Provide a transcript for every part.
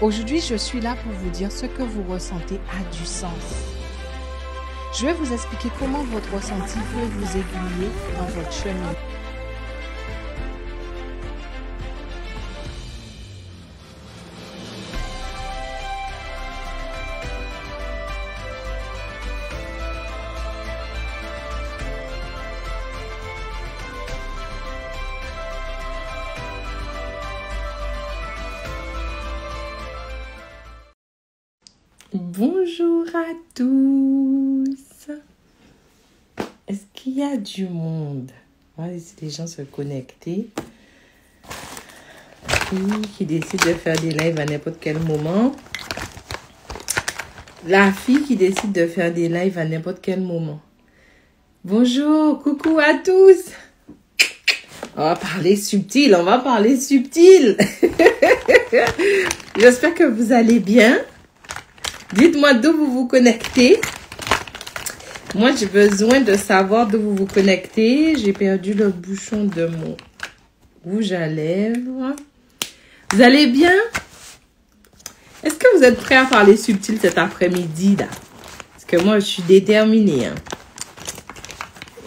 Aujourd'hui, je suis là pour vous dire ce que vous ressentez a du sens. Je vais vous expliquer comment votre ressenti peut vous aiguiller dans votre chemin. Bonjour à tous. Est-ce qu'il y a du monde? On va laisser les gens se connecter. Qui décide de faire des lives à n'importe quel moment. La fille qui décide de faire des lives à n'importe quel moment. Bonjour, coucou à tous. On va parler subtil, J'espère que vous allez bien. Dites-moi d'où vous vous connectez. Moi, j'ai besoin de savoir d'où vous vous connectez. J'ai perdu le bouchon de mon rouge à lèvres. Vous allez bien? Est-ce que vous êtes prêts à parler subtil cet après-midi, là? Parce que moi, je suis déterminée. Hein.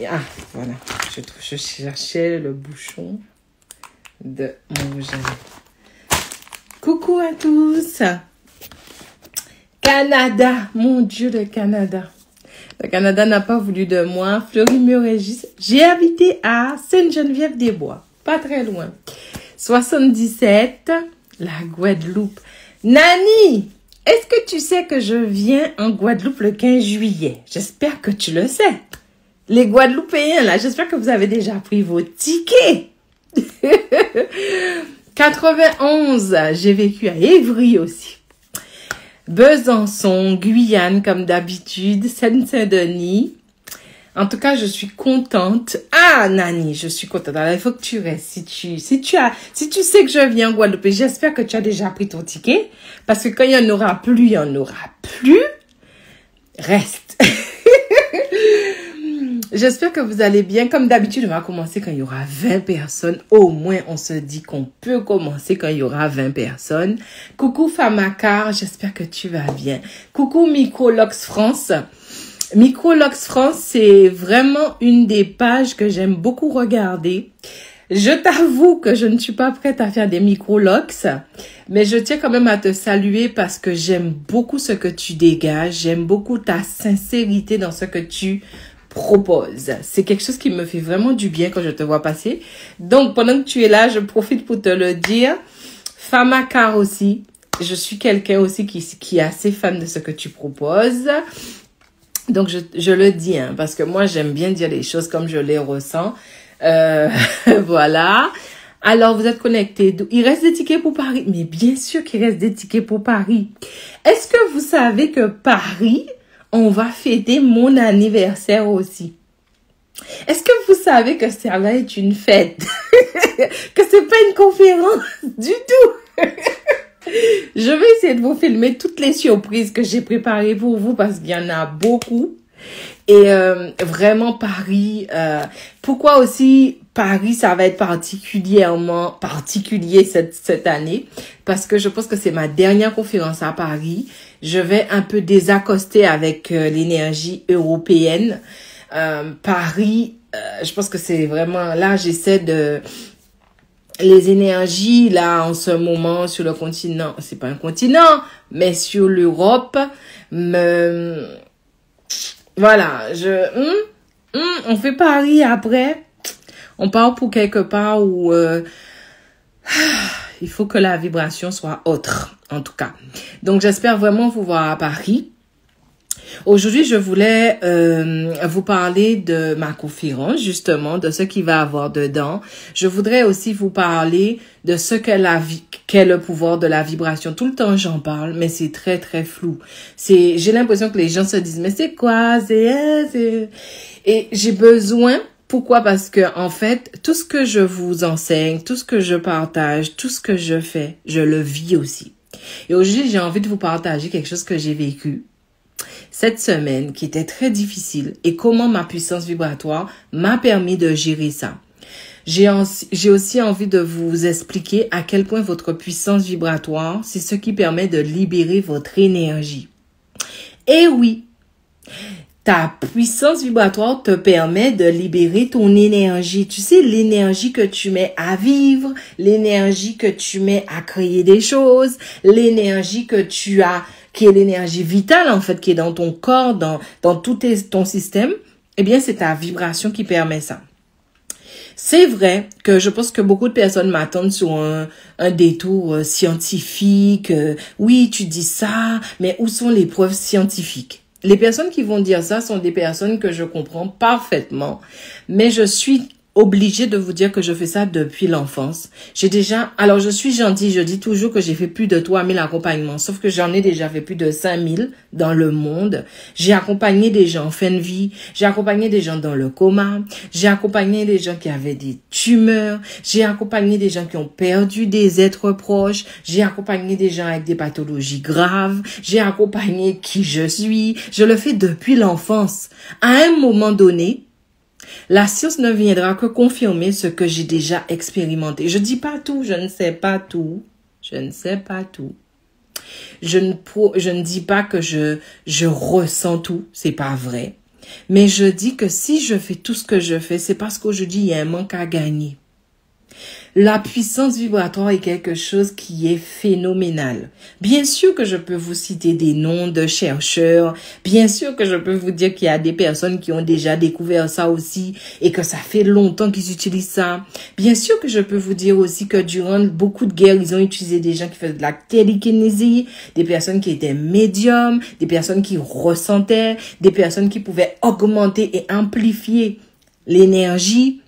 Ah, voilà. Je cherchais le bouchon de mon rouge à lèvres. Coucou à tous! Canada, mon Dieu, le Canada. Le Canada n'a pas voulu de moi. Fleury me régisse. J'ai habité à Sainte-Geneviève-des-Bois, pas très loin. 77, la Guadeloupe. Nani, est-ce que tu sais que je viens en Guadeloupe le 15 juillet? J'espère que tu le sais. Les Guadeloupéens, là, j'espère que vous avez déjà pris vos tickets. 91, j'ai vécu à Évry aussi. Besançon, Guyane, comme d'habitude, Seine-Saint-Denis. En tout cas, je suis contente. Ah, Nani, je suis contente. Alors, il faut que tu restes. Si tu sais que je viens en Guadeloupe, j'espère que tu as déjà pris ton ticket. Parce que quand il n'y en aura plus, il n'y en aura plus. Reste. J'espère que vous allez bien. Comme d'habitude, on va commencer quand il y aura 20 personnes. Au moins, on se dit qu'on peut commencer quand il y aura 20 personnes. Coucou Famacar, j'espère que tu vas bien. Coucou Microlox France. Microlox France, c'est vraiment une des pages que j'aime beaucoup regarder. Je t'avoue que je ne suis pas prête à faire des microlox, mais je tiens quand même à te saluer parce que j'aime beaucoup ce que tu dégages. J'aime beaucoup ta sincérité dans ce que tu propose. C'est quelque chose qui me fait vraiment du bien quand je te vois passer. Donc, pendant que tu es là, je profite pour te le dire. Famacar aussi. Je suis quelqu'un aussi qui est assez fan de ce que tu proposes. Donc, je le dis, hein, parce que moi, j'aime bien dire les choses comme je les ressens. Voilà. Alors, vous êtes connectés. Il reste des tickets pour Paris. Mais bien sûr qu'il reste des tickets pour Paris. Est-ce que vous savez que Paris, on va fêter mon anniversaire aussi. Est-ce que vous savez que ça va être une fête? Que c'est pas une conférence du tout. Je vais essayer de vous filmer toutes les surprises que j'ai préparées pour vous parce qu'il y en a beaucoup. Et vraiment Paris, pourquoi aussi Paris, ça va être particulièrement particulier cette année? Parce que je pense que c'est ma dernière conférence à Paris. Je vais un peu désaccoster avec l'énergie européenne. Paris, je pense que c'est vraiment... Là, j'essaie de... Les énergies, là, en ce moment, sur le continent, c'est pas un continent, mais sur l'Europe, voilà, on fait Paris après, on part pour quelque part où il faut que la vibration soit autre, en tout cas. Donc, j'espère vraiment vous voir à Paris. Aujourd'hui, je voulais vous parler de ma conférence, justement, de ce qu'il va avoir dedans. Je voudrais aussi vous parler de ce qu'est le pouvoir de la vibration. Tout le temps, j'en parle, mais c'est très, très flou. J'ai l'impression que les gens se disent, mais c'est quoi? Et j'ai besoin... Pourquoi? Parce que, en fait, tout ce que je vous enseigne, tout ce que je partage, tout ce que je fais, je le vis aussi. Et aujourd'hui, j'ai envie de vous partager quelque chose que j'ai vécu cette semaine qui était très difficile et comment ma puissance vibratoire m'a permis de gérer ça. J'ai aussi envie de vous expliquer à quel point votre puissance vibratoire, c'est ce qui permet de libérer votre énergie. Et oui, ta puissance vibratoire te permet de libérer ton énergie. Tu sais, l'énergie que tu mets à vivre, l'énergie que tu mets à créer des choses, l'énergie que tu as, qui est l'énergie vitale en fait, qui est dans ton corps, dans tout ton système, eh bien, c'est ta vibration qui permet ça. C'est vrai que je pense que beaucoup de personnes m'attendent sur un détour scientifique. Oui, tu dis ça, mais où sont les preuves scientifiques? Les personnes qui vont dire ça sont des personnes que je comprends parfaitement, mais je suis obligée de vous dire que je fais ça depuis l'enfance. Alors je suis gentille, je dis toujours que j'ai fait plus de 3000 accompagnements, sauf que j'en ai déjà fait plus de 5000 dans le monde. J'ai accompagné des gens en fin de vie, j'ai accompagné des gens dans le coma, j'ai accompagné des gens qui avaient des tumeurs, j'ai accompagné des gens qui ont perdu des êtres proches, j'ai accompagné des gens avec des pathologies graves, j'ai accompagné qui je suis. Je le fais depuis l'enfance. À un moment donné, la science ne viendra que confirmer ce que j'ai déjà expérimenté. Je dis pas tout, je ne sais pas tout. Je ne sais pas tout. Je ne dis pas que je ressens tout, c'est pas vrai. Mais je dis que si je fais tout ce que je fais, c'est parce qu'aujourd'hui, il y a un manque à gagner. La puissance vibratoire est quelque chose qui est phénoménal. Bien sûr que je peux vous citer des noms de chercheurs. Bien sûr que je peux vous dire qu'il y a des personnes qui ont déjà découvert ça aussi et que ça fait longtemps qu'ils utilisent ça. Bien sûr que je peux vous dire aussi que durant beaucoup de guerres, ils ont utilisé des gens qui faisaient de la télékinésie, des personnes qui étaient médiums, des personnes qui ressentaient, des personnes qui pouvaient augmenter et amplifier l'énergie.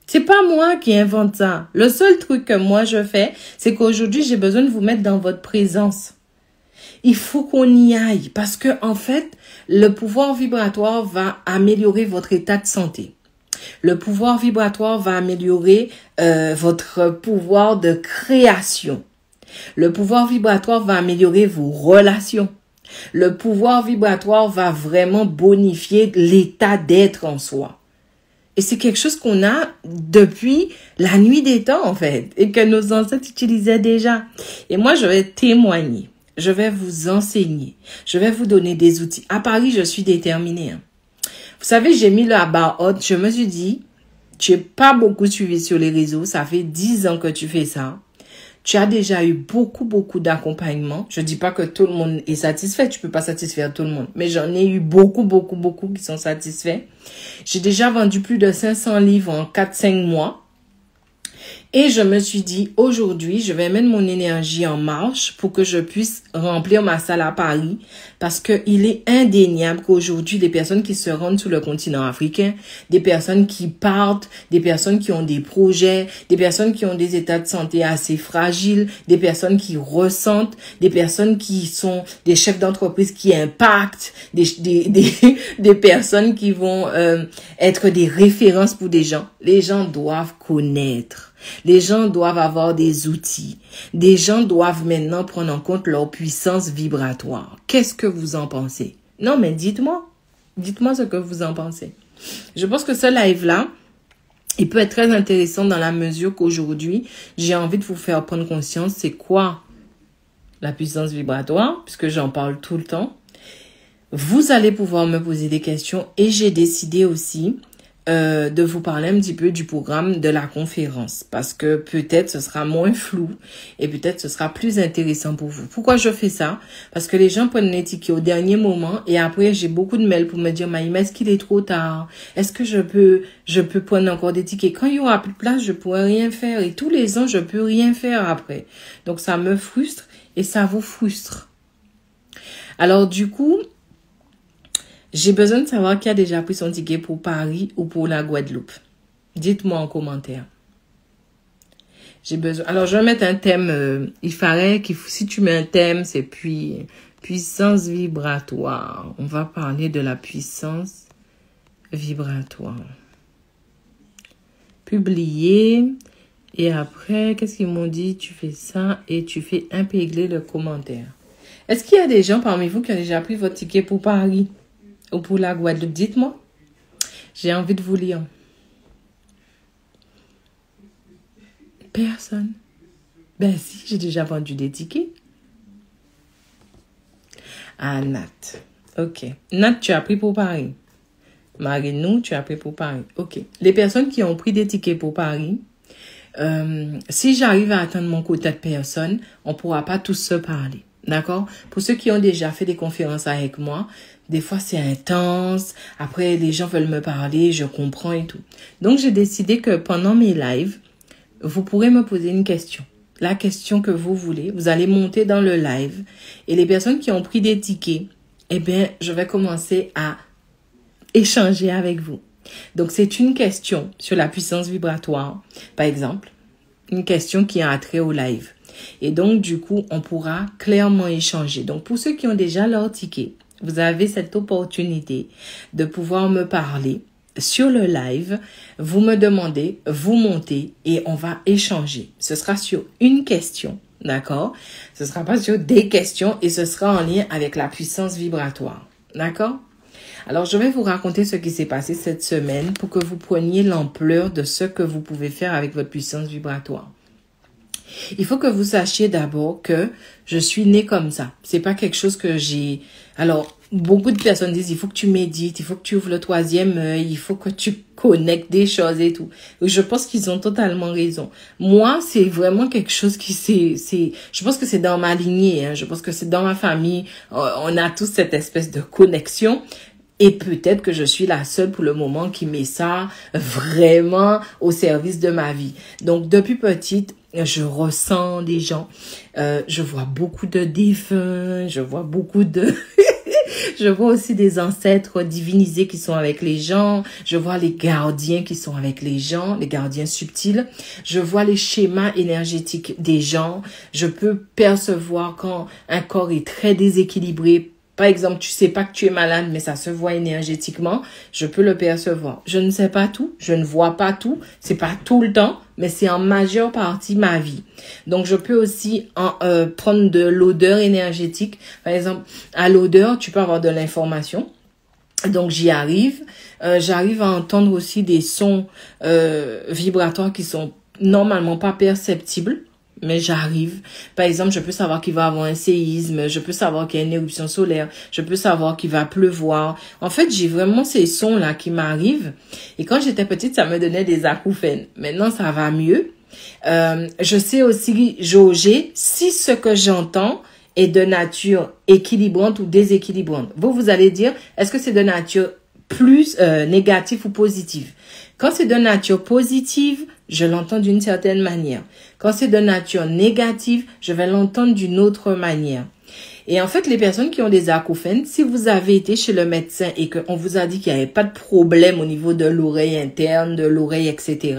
C'est pas moi qui invente ça. Le seul truc que moi je fais, c'est qu'aujourd'hui, j'ai besoin de vous mettre dans votre présence. Il faut qu'on y aille parce que, en fait, le pouvoir vibratoire va améliorer votre état de santé. Le pouvoir vibratoire va améliorer votre pouvoir de création. Le pouvoir vibratoire va améliorer vos relations. Le pouvoir vibratoire va vraiment bonifier l'état d'être en soi. Et c'est quelque chose qu'on a depuis la nuit des temps, en fait, et que nos ancêtres utilisaient déjà. Et moi, je vais témoigner. Je vais vous enseigner. Je vais vous donner des outils. À Paris, je suis déterminée. Vous savez, j'ai mis la barre haute. Je me suis dit, tu n'es pas beaucoup suivi sur les réseaux. Ça fait 10 ans que tu fais ça. Tu as déjà eu beaucoup d'accompagnement. Je dis pas que tout le monde est satisfait. Tu peux pas satisfaire tout le monde. Mais j'en ai eu beaucoup qui sont satisfaits. J'ai déjà vendu plus de 500 livres en 4-5 mois. Et je me suis dit, aujourd'hui, je vais mettre mon énergie en marche pour que je puisse remplir ma salle à Paris. Parce que il est indéniable qu'aujourd'hui, des personnes qui se rendent sur le continent africain, des personnes qui partent, des personnes qui ont des projets, des personnes qui ont des états de santé assez fragiles, des personnes qui ressentent, des personnes qui sont des chefs d'entreprise qui impactent, des personnes qui vont être des références pour des gens. Les gens doivent connaître. Les gens doivent avoir des outils. Des gens doivent maintenant prendre en compte leur puissance vibratoire. Qu'est-ce que vous en pensez? Non, mais dites-moi. Dites-moi ce que vous en pensez. Je pense que ce live-là, il peut être très intéressant dans la mesure qu'aujourd'hui, j'ai envie de vous faire prendre conscience c'est quoi la puissance vibratoire, puisque j'en parle tout le temps. Vous allez pouvoir me poser des questions et j'ai décidé aussi de vous parler un petit peu du programme de la conférence parce que peut-être ce sera moins flou et peut-être ce sera plus intéressant pour vous. Pourquoi je fais ça? Parce que les gens prennent les tickets au dernier moment et après j'ai beaucoup de mails pour me dire Maïma, est-ce qu'il est trop tard? Est-ce que je peux prendre encore des tickets? Quand il y aura plus de place, je pourrai rien faire et tous les ans, je peux rien faire après. Donc ça me frustre et ça vous frustre. Alors du coup, j'ai besoin de savoir qui a déjà pris son ticket pour Paris ou pour la Guadeloupe. Dites-moi en commentaire. J'ai besoin. Alors, je vais mettre un thème. Il fallait si tu mets un thème, c'est puissance vibratoire. On va parler de la puissance vibratoire. Publier. Et après, qu'est-ce qu'ils m'ont dit? Tu fais ça et tu fais épingler le commentaire. Est-ce qu'il y a des gens parmi vous qui ont déjà pris votre ticket pour Paris? Ou pour la Guadeloupe, dites-moi. J'ai envie de vous lire. Personne. Ben si, j'ai déjà vendu des tickets. Ah, Nat. OK. Nat, tu as pris pour Paris. Marie-nous, tu as pris pour Paris. OK. Les personnes qui ont pris des tickets pour Paris, si j'arrive à atteindre mon quota de personnes, on ne pourra pas tous se parler. D'accord? Pour ceux qui ont déjà fait des conférences avec moi, des fois c'est intense. Après, les gens veulent me parler, je comprends et tout. Donc, j'ai décidé que pendant mes lives, vous pourrez me poser une question. La question que vous voulez, vous allez monter dans le live. Et les personnes qui ont pris des tickets, eh bien, je vais commencer à échanger avec vous. Donc, c'est une question sur la puissance vibratoire, par exemple. Une question qui a trait au live. Et donc, du coup, on pourra clairement échanger. Donc, pour ceux qui ont déjà leur ticket, vous avez cette opportunité de pouvoir me parler sur le live. Vous me demandez, vous montez et on va échanger. Ce sera sur une question, d'accord? Ce sera pas sur des questions et ce sera en lien avec la puissance vibratoire, d'accord? Alors, je vais vous raconter ce qui s'est passé cette semaine pour que vous preniez l'ampleur de ce que vous pouvez faire avec votre puissance vibratoire. Il faut que vous sachiez d'abord que je suis née comme ça. C'est pas quelque chose que j'ai... Alors, beaucoup de personnes disent, il faut que tu médites, il faut que tu ouvres le troisième œil, il faut que tu connectes des choses et tout. Je pense qu'ils ont totalement raison. Moi, c'est vraiment quelque chose qui je pense que c'est dans ma lignée, hein. Je pense que c'est dans ma famille. On a tous cette espèce de connexion. Et peut-être que je suis la seule pour le moment qui met ça vraiment au service de ma vie. Donc, depuis petite, je ressens des gens. Je vois beaucoup de défunts. Je vois beaucoup de... Je vois aussi des ancêtres divinisés qui sont avec les gens. Je vois les gardiens qui sont avec les gens, les gardiens subtils. Je vois les schémas énergétiques des gens. Je peux percevoir quand un corps est très déséquilibré. Par exemple, tu sais pas que tu es malade, mais ça se voit énergétiquement. Je peux le percevoir. Je ne sais pas tout. Je ne vois pas tout. C'est pas tout le temps, mais c'est en majeure partie ma vie. Donc, je peux aussi prendre de l'odeur énergétique. Par exemple, à l'odeur, tu peux avoir de l'information. Donc, j'y arrive. J'arrive à entendre aussi des sons vibratoires qui sont normalement pas perceptibles. Mais j'arrive. Par exemple, je peux savoir qu'il va y avoir un séisme. Je peux savoir qu'il y a une éruption solaire. Je peux savoir qu'il va pleuvoir. En fait, j'ai vraiment ces sons-là qui m'arrivent. Et quand j'étais petite, ça me donnait des acouphènes. Maintenant, ça va mieux. Je sais aussi jauger si ce que j'entends est de nature équilibrante ou déséquilibrante. Vous allez dire, est-ce que c'est de nature plus négative ou positive? Quand c'est de nature positive, je l'entends d'une certaine manière. Quand c'est de nature négative, je vais l'entendre d'une autre manière. Et en fait, les personnes qui ont des acouphènes, si vous avez été chez le médecin et qu'on vous a dit qu'il n'y avait pas de problème au niveau de l'oreille interne, de l'oreille, etc.,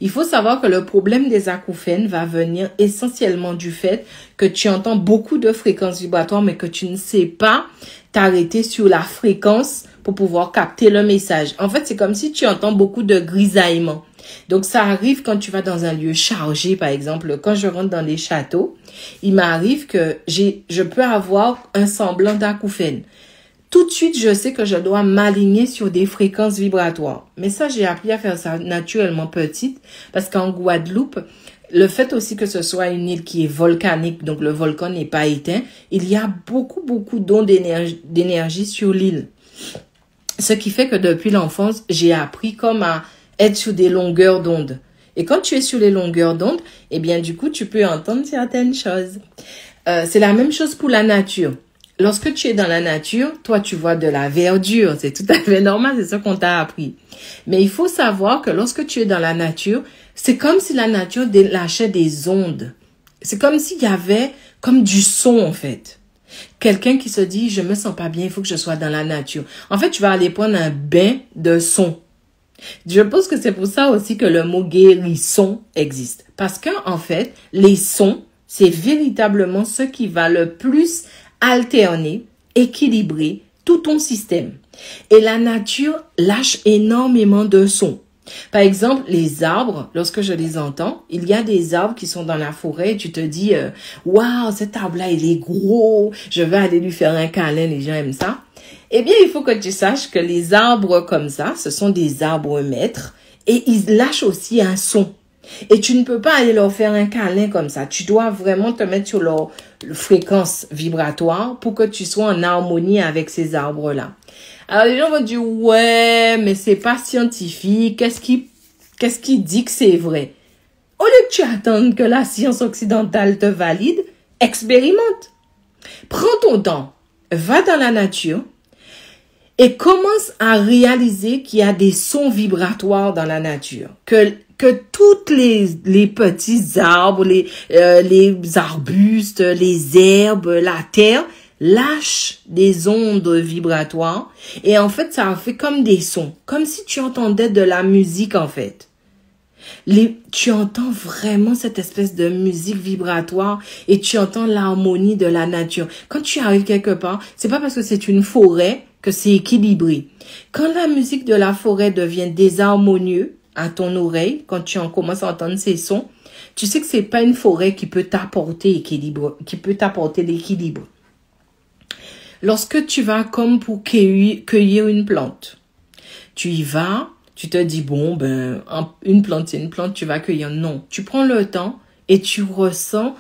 il faut savoir que le problème des acouphènes va venir essentiellement du fait que tu entends beaucoup de fréquences vibratoires, mais que tu ne sais pas t'arrêter sur la fréquence pour pouvoir capter le message. En fait, c'est comme si tu entends beaucoup de grisaillements. Donc, ça arrive quand tu vas dans un lieu chargé, par exemple. Quand je rentre dans les châteaux, il m'arrive que je peux avoir un semblant d'acouphène. Tout de suite, je sais que je dois m'aligner sur des fréquences vibratoires. Mais ça, j'ai appris à faire ça naturellement petite, parce qu'en Guadeloupe, le fait aussi que ce soit une île qui est volcanique, donc le volcan n'est pas éteint, il y a beaucoup d'ondes d'énergie sur l'île. Ce qui fait que depuis l'enfance, j'ai appris comme à être sur des longueurs d'onde. Et quand tu es sur les longueurs d'onde, eh bien, du coup, tu peux entendre certaines choses. C'est la même chose pour la nature. Lorsque tu es dans la nature, toi, tu vois de la verdure. C'est tout à fait normal, c'est ce qu'on t'a appris. Mais il faut savoir que lorsque tu es dans la nature, c'est comme si la nature lâchait des ondes. C'est comme s'il y avait comme du son, en fait. Quelqu'un qui se dit, je me sens pas bien, il faut que je sois dans la nature. En fait, tu vas aller prendre un bain de son. Je pense que c'est pour ça aussi que le mot guérisson existe. Parce que, en fait, les sons, c'est véritablement ce qui va le plus alterner, équilibrer tout ton système. Et la nature lâche énormément de sons. Par exemple, les arbres, lorsque je les entends, il y a des arbres qui sont dans la forêt et tu te dis « Waouh, cet arbre-là, il est gros, je vais aller lui faire un câlin, les gens aiment ça. » Eh bien, il faut que tu saches que les arbres comme ça, ce sont des arbres maîtres et ils lâchent aussi un son. Et tu ne peux pas aller leur faire un câlin comme ça. Tu dois vraiment te mettre sur leur fréquence vibratoire pour que tu sois en harmonie avec ces arbres-là. Alors, les gens vont dire, ouais, mais c'est pas scientifique. Qu'est-ce qui dit que c'est vrai? Au lieu que tu attendes que la science occidentale te valide, expérimente. Prends ton temps, va dans la nature et commence à réaliser qu'il y a des sons vibratoires dans la nature. Que toutes les petits arbres, les arbustes, les herbes, la terre lâchent des ondes vibratoires. Et en fait, ça fait comme des sons. Comme si tu entendais de la musique en fait. Tu entends vraiment cette espèce de musique vibratoire et tu entends l'harmonie de la nature. Quand tu arrives quelque part, c'est pas parce que c'est une forêt que c'est équilibré. Quand la musique de la forêt devient désharmonieuse à ton oreille, quand tu en commences à entendre ces sons, tu sais que c'est pas une forêt qui peut t'apporter l'équilibre. Lorsque tu vas comme pour cueillir une plante, tu y vas, tu te dis, bon, une plante, c'est une plante, tu vas cueillir. Non, tu prends le temps et tu ressens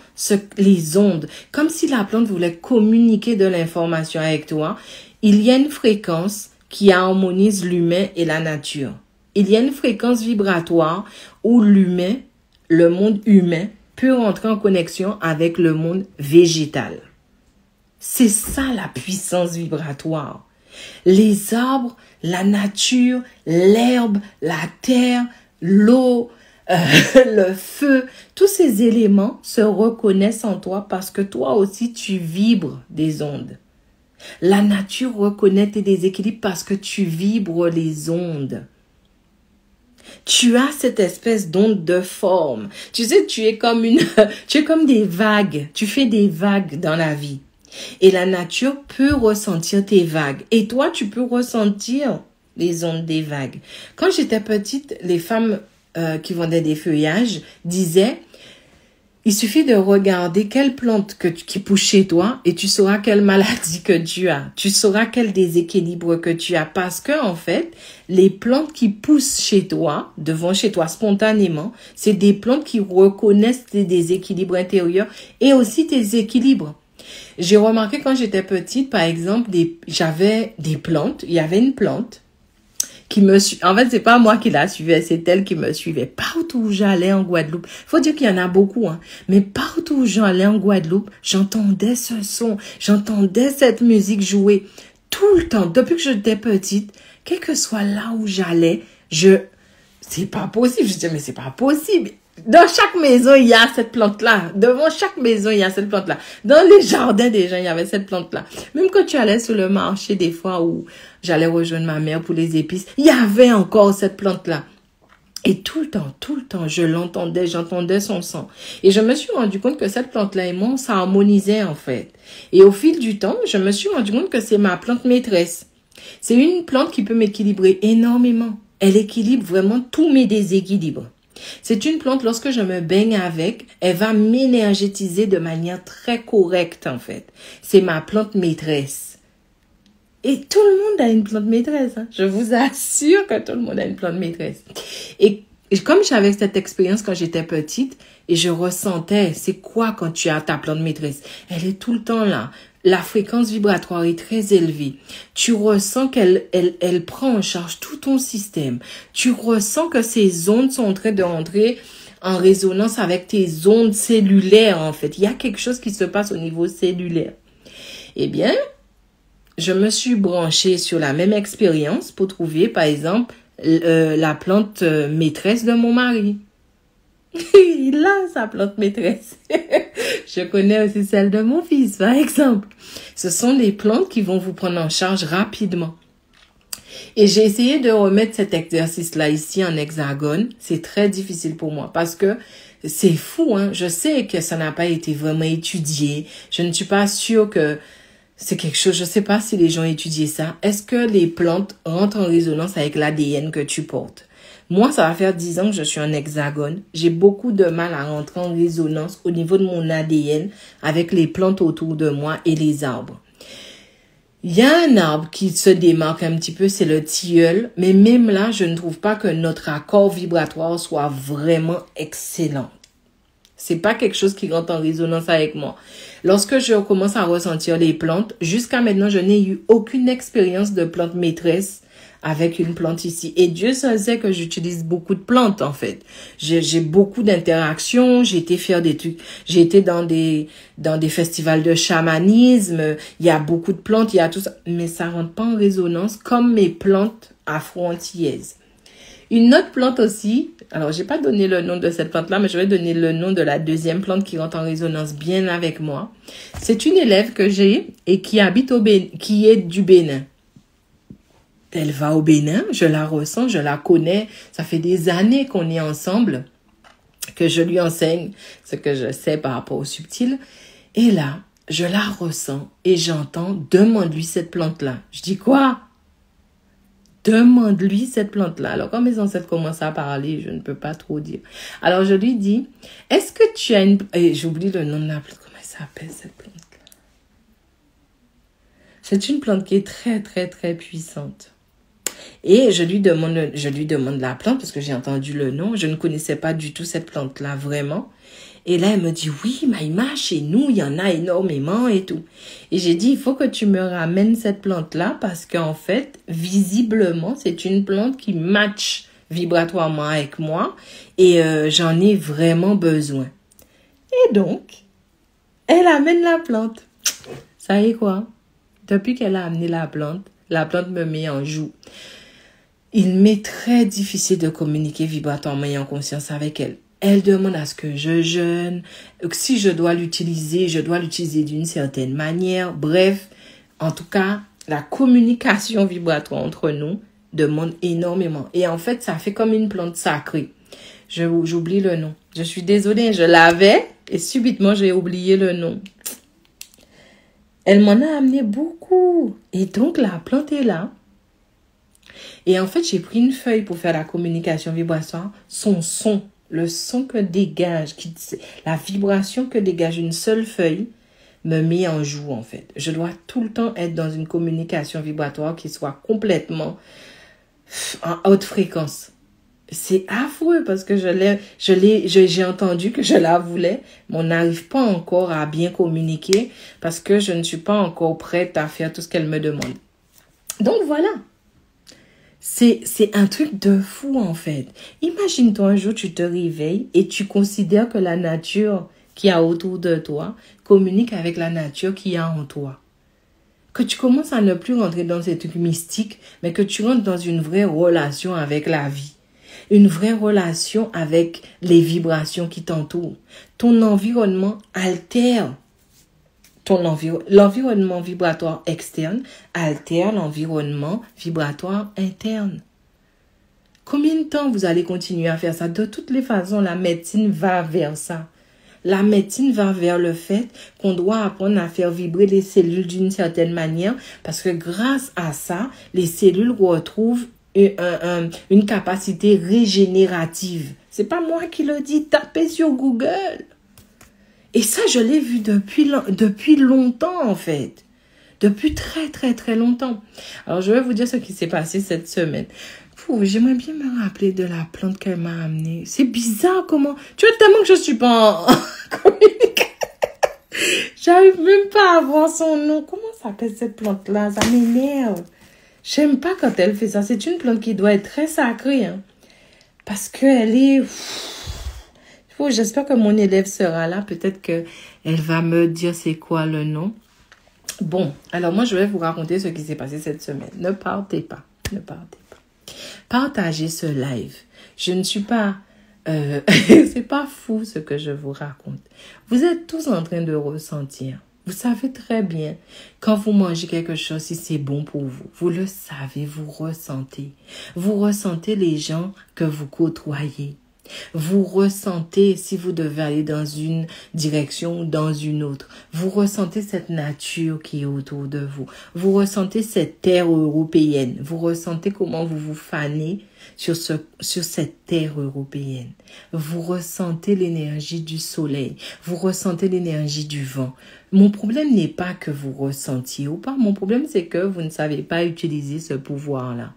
les ondes. Comme si la plante voulait communiquer de l'information avec toi. Il y a une fréquence qui harmonise l'humain et la nature. Il y a une fréquence vibratoire où le monde humain, peut rentrer en connexion avec le monde végétal. C'est ça la puissance vibratoire. Les arbres, la nature, l'herbe, la terre, l'eau, le feu, tous ces éléments se reconnaissent en toi parce que toi aussi tu vibres des ondes. La nature reconnaît tes déséquilibres parce que tu vibres les ondes. Tu as cette espèce d'onde de forme. Tu sais, tu es comme des vagues. Tu fais des vagues dans la vie. Et la nature peut ressentir tes vagues. Et toi, tu peux ressentir les ondes des vagues. Quand j'étais petite, les femmes qui vendaient des feuillages disaient, il suffit de regarder quelle plante qui pousse chez toi et tu sauras quelle maladie que tu as. Tu sauras quel déséquilibre que tu as. Parce que, en fait, les plantes qui poussent devant chez toi spontanément, c'est des plantes qui reconnaissent tes déséquilibres intérieurs et aussi tes équilibres. J'ai remarqué quand j'étais petite, par exemple, j'avais des plantes. Il y avait une plante qui me suit. En fait, c'est pas moi qui la suivais, c'est elle qui me suivait. Partout où j'allais en Guadeloupe, faut dire qu'il y en a beaucoup, hein. Mais partout où j'allais en Guadeloupe, j'entendais ce son, j'entendais cette musique jouer tout le temps. Depuis que j'étais petite, quel que soit là où j'allais, c'est pas possible. Je disais, mais c'est pas possible. Dans chaque maison, il y a cette plante-là. Devant chaque maison, il y a cette plante-là. Dans les jardins des gens, il y avait cette plante-là. Même quand tu allais sur le marché, des fois où j'allais rejoindre ma mère pour les épices, il y avait encore cette plante-là. Et tout le temps, je l'entendais, j'entendais son son. Et je me suis rendu compte que cette plante-là et moi, ça harmonisait en fait. Et au fil du temps, je me suis rendu compte que c'est ma plante maîtresse. C'est une plante qui peut m'équilibrer énormément. Elle équilibre vraiment tous mes déséquilibres. C'est une plante, lorsque je me baigne avec, elle va m'énergétiser de manière très correcte en fait. C'est ma plante maîtresse. Et tout le monde a une plante maîtresse. Hein. Je vous assure que tout le monde a une plante maîtresse. Et comme j'avais cette expérience quand j'étais petite, et je ressentais, c'est quoi quand tu as ta plante maîtresse? Elle est tout le temps là. La fréquence vibratoire est très élevée. Tu ressens qu'elle prend en charge tout ton système. Tu ressens que ces ondes sont en train de rentrer en résonance avec tes ondes cellulaires, en fait. Il y a quelque chose qui se passe au niveau cellulaire. Eh bien, je me suis branchée sur la même expérience pour trouver, par exemple, la plante maîtresse de mon mari. Il a sa plante maîtresse. Je connais aussi celle de mon fils, par exemple. Ce sont les plantes qui vont vous prendre en charge rapidement. Et j'ai essayé de remettre cet exercice-là ici en hexagone. C'est très difficile pour moi parce que c'est fou, hein. Je sais que ça n'a pas été vraiment étudié. Je ne suis pas sûre que c'est quelque chose, je ne sais pas si les gens ont étudié ça. Est-ce que les plantes rentrent en résonance avec l'ADN que tu portes? Moi, ça va faire 10 ans que je suis en hexagone. J'ai beaucoup de mal à rentrer en résonance au niveau de mon ADN avec les plantes autour de moi et les arbres. Il y a un arbre qui se démarque un petit peu, c'est le tilleul. Mais même là, je ne trouve pas que notre accord vibratoire soit vraiment excellent. C'est pas quelque chose qui rentre en résonance avec moi. Lorsque je commence à ressentir les plantes, jusqu'à maintenant, je n'ai eu aucune expérience de plante maîtresse avec une plante ici. Et Dieu seul sait que j'utilise beaucoup de plantes, en fait. J'ai beaucoup d'interactions, j'ai été faire des trucs, j'ai été dans des festivals de chamanisme, il y a beaucoup de plantes, il y a tout ça, mais ça rentre pas en résonance comme mes plantes afro-antillaises. Une autre plante aussi, alors j'ai pas donné le nom de cette plante-là, mais je vais donner le nom de la deuxième plante qui rentre en résonance bien avec moi. C'est une élève que j'ai et qui habite au Bénin, qui est du Bénin. Elle va au Bénin, je la ressens, je la connais. Ça fait des années qu'on est ensemble, que je lui enseigne ce que je sais par rapport au subtil. Et là, je la ressens et j'entends « Demande-lui cette plante-là ». Je dis « Quoi ?» Demande-lui cette plante-là. Alors, quand mes ancêtres commencent à parler, je ne peux pas trop dire. Alors, je lui dis « Est-ce que tu as une... » Et j'oublie le nom de la plante. Comment elle s'appelle cette plante-là? C'est une plante qui est très, très, très puissante. Et je lui demande la plante parce que j'ai entendu le nom. Je ne connaissais pas du tout cette plante-là, vraiment. Et là, elle me dit, oui, Maïma, chez nous, il y en a énormément et tout. Et j'ai dit, il faut que tu me ramènes cette plante-là parce qu'en fait, visiblement, c'est une plante qui match vibratoirement avec moi et j'en ai vraiment besoin. Et donc, elle amène la plante. Ça y est quoi? Depuis qu'elle a amené la plante me met en joue. Il m'est très difficile de communiquer vibratoirement et en conscience avec elle. Elle demande à ce que je jeûne. Si je dois l'utiliser d'une certaine manière. Bref, en tout cas, la communication vibratoire entre nous demande énormément. Et en fait, ça fait comme une plante sacrée. J'oublie le nom. Je suis désolée, je l'avais et subitement, j'ai oublié le nom. Elle m'en a amené beaucoup. Et donc, la plante est là. Et en fait, j'ai pris une feuille pour faire la communication vibratoire. Son son, le son que dégage, la vibration que dégage une seule feuille me met en joue, en fait. Je dois tout le temps être dans une communication vibratoire qui soit complètement en haute fréquence. C'est affreux parce que j'ai entendu que je la voulais, mais on n'arrive pas encore à bien communiquer parce que je ne suis pas encore prête à faire tout ce qu'elle me demande. Donc voilà. C'est un truc de fou en fait. Imagine-toi un jour tu te réveilles et tu considères que la nature qui a autour de toi communique avec la nature qui a en toi. Que tu commences à ne plus rentrer dans ces trucs mystiques, mais que tu rentres dans une vraie relation avec la vie. Une vraie relation avec les vibrations qui t'entourent. Ton environnement altère. L'environnement vibratoire externe altère l'environnement vibratoire interne. Combien de temps vous allez continuer à faire ça? De toutes les façons, la médecine va vers ça. La médecine va vers le fait qu'on doit apprendre à faire vibrer les cellules d'une certaine manière parce que grâce à ça, les cellules retrouvent une capacité régénérative. C'est pas moi qui le dis, tapez sur Google. Et ça, je l'ai vu depuis longtemps, en fait. Depuis très, très, très longtemps. Alors, je vais vous dire ce qui s'est passé cette semaine. J'aimerais bien me rappeler de la plante qu'elle m'a amenée. C'est bizarre comment... Tu vois, tellement que je suis pas en communication. J'arrive même pas à voir son nom. Comment s'appelle cette plante-là? Ça m'énerve. J'aime pas quand elle fait ça. C'est une plante qui doit être très sacrée. Hein, parce qu'elle est... J'espère que mon élève sera là. Peut-être qu'elle va me dire c'est quoi le nom. Bon, alors moi, je vais vous raconter ce qui s'est passé cette semaine. Ne partez pas. Ne partez pas. Partagez ce live. Je ne suis pas... c'est pas fou ce que je vous raconte. Vous êtes tous en train de ressentir. Vous savez très bien quand vous mangez quelque chose, si c'est bon pour vous. Vous le savez, vous ressentez. Vous ressentez les gens que vous côtoyez. Vous ressentez si vous devez aller dans une direction ou dans une autre. Vous ressentez cette nature qui est autour de vous. Vous ressentez cette terre européenne. Vous ressentez comment vous vous fanez sur cette terre européenne. Vous ressentez l'énergie du soleil. Vous ressentez l'énergie du vent. Mon problème n'est pas que vous ressentiez ou pas. Mon problème, c'est que vous ne savez pas utiliser ce pouvoir-là.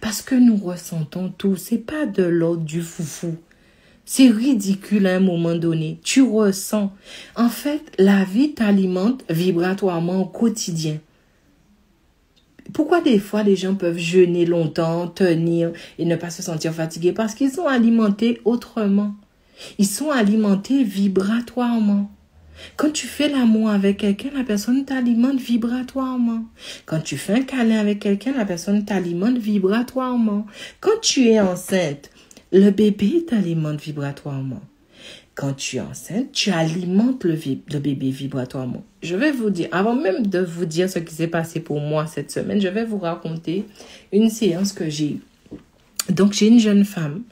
Parce que nous ressentons tout. C'est pas de l'ordre du foufou. C'est ridicule à un moment donné. Tu ressens. En fait, la vie t'alimente vibratoirement au quotidien. Pourquoi des fois les gens peuvent jeûner longtemps, tenir et ne pas se sentir fatigués? Parce qu'ils sont alimentés autrement. Ils sont alimentés vibratoirement. Quand tu fais l'amour avec quelqu'un, la personne t'alimente vibratoirement. Quand tu fais un câlin avec quelqu'un, la personne t'alimente vibratoirement. Quand tu es enceinte, le bébé t'alimente vibratoirement. Quand tu es enceinte, tu alimentes le bébé vibratoirement. Je vais vous dire, avant même de vous dire ce qui s'est passé pour moi cette semaine, je vais vous raconter une séance que j'ai eue. Donc, j'ai une jeune femme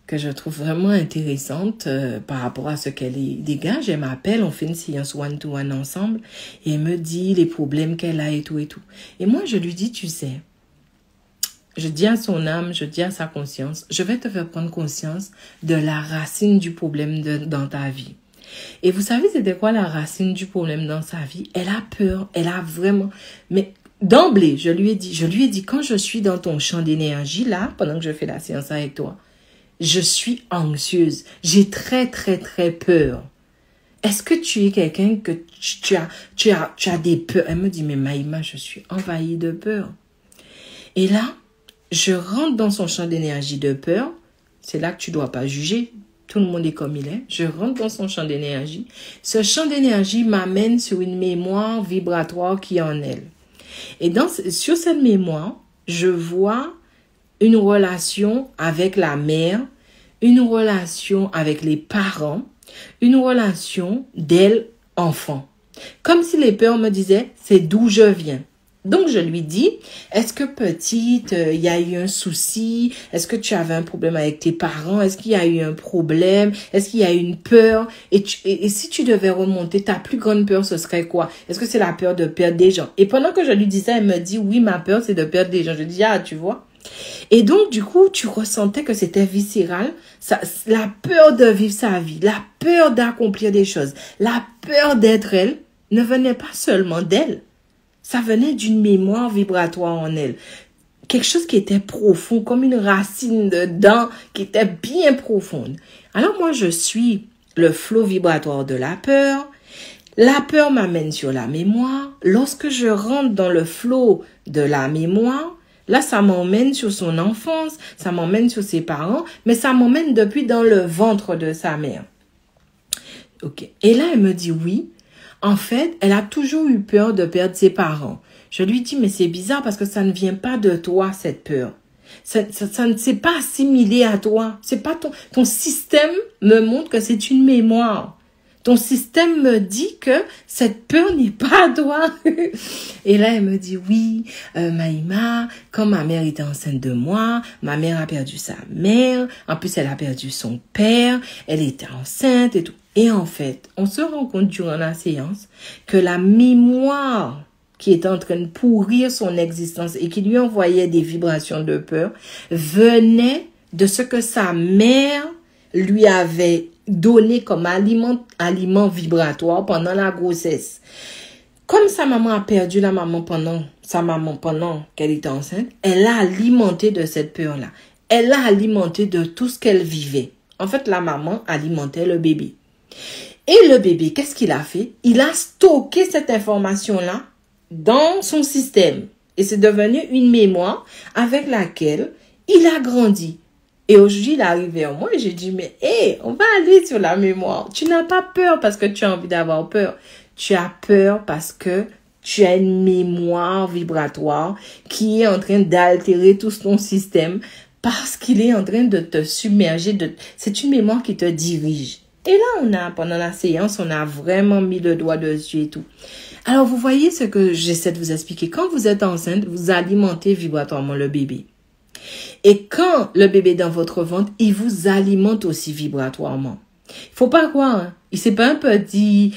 que je trouve vraiment intéressante par rapport à ce qu'elle dégage. Elle m'appelle, on fait une séance one-to-one ensemble et elle me dit les problèmes qu'elle a et tout et tout. Et moi, je lui dis, tu sais, je dis à son âme, je dis à sa conscience, je vais te faire prendre conscience de la racine du problème dans ta vie. Et vous savez, c'était quoi la racine du problème dans sa vie? Elle a peur, elle a vraiment... Mais d'emblée, je lui ai dit, quand je suis dans ton champ d'énergie, là, pendant que je fais la séance avec toi, je suis anxieuse. J'ai très, très, très peur. Est-ce que tu es quelqu'un que tu as des peurs? Elle me dit, mais Maïma, je suis envahie de peur. Et là, je rentre dans son champ d'énergie de peur. C'est là que tu dois pas juger. Tout le monde est comme il est. Je rentre dans son champ d'énergie. Ce champ d'énergie m'amène sur une mémoire vibratoire qui est en elle. Et sur cette mémoire, je vois une relation avec la mère, une relation avec les parents, une relation d'elle enfant. Comme si les peurs me disaient, c'est d'où je viens. Donc, je lui dis, est-ce que petite, il y a eu un souci? Est-ce que tu avais un problème avec tes parents? Est-ce qu'il y a eu un problème? Est-ce qu'il y a eu une peur? Et si tu devais remonter, ta plus grande peur, ce serait quoi? Est-ce que c'est la peur de perdre des gens? Et pendant que je lui dis ça, elle me dit, oui, ma peur, c'est de perdre des gens. Je dis, ah, tu vois? Et donc, du coup, tu ressentais que c'était viscéral. La peur de vivre sa vie, la peur d'accomplir des choses, la peur d'être elle, ne venait pas seulement d'elle. Ça venait d'une mémoire vibratoire en elle. Quelque chose qui était profond, comme une racine dedans, qui était bien profonde. Alors moi, je suis le flot vibratoire de la peur. La peur m'amène sur la mémoire. Lorsque je rentre dans le flot de la mémoire, là, ça m'emmène sur son enfance, ça m'emmène sur ses parents, mais ça m'emmène depuis dans le ventre de sa mère. Ok. Et là, elle me dit oui. En fait, elle a toujours eu peur de perdre ses parents. Je lui dis, mais c'est bizarre parce que ça ne vient pas de toi, cette peur. Ça ne s'est pas assimilé à toi. C'est pas ton système me montre que c'est une mémoire. Ton système me dit que cette peur n'est pas à toi. Et là, elle me dit, oui, Maïma, quand ma mère était enceinte de moi, ma mère a perdu sa mère. En plus, elle a perdu son père. Elle était enceinte et tout. Et en fait, on se rend compte durant la séance que la mémoire qui est en train de pourrir son existence et qui lui envoyait des vibrations de peur venait de ce que sa mère lui avait donné comme aliment vibratoire pendant la grossesse. Comme sa maman a perdu sa maman pendant qu'elle était enceinte, elle a alimenté de cette peur-là. Elle a alimenté de tout ce qu'elle vivait. En fait, la maman alimentait le bébé. Et le bébé, qu'est-ce qu'il a fait? Il a stocké cette information-là dans son système. Et c'est devenu une mémoire avec laquelle il a grandi. Et aujourd'hui, il est arrivé vers moi et j'ai dit, mais on va aller sur la mémoire. Tu n'as pas peur parce que tu as envie d'avoir peur. Tu as peur parce que tu as une mémoire vibratoire qui est en train d'altérer tout ton système parce qu'il est en train de te submerger. C'est une mémoire qui te dirige. Et là, pendant la séance, on a vraiment mis le doigt dessus et tout. Alors, vous voyez ce que j'essaie de vous expliquer. Quand vous êtes enceinte, vous alimentez vibratoirement le bébé. Et quand le bébé est dans votre ventre, il vous alimente aussi vibratoirement. Il faut pas croire, hein. C'est pas un petit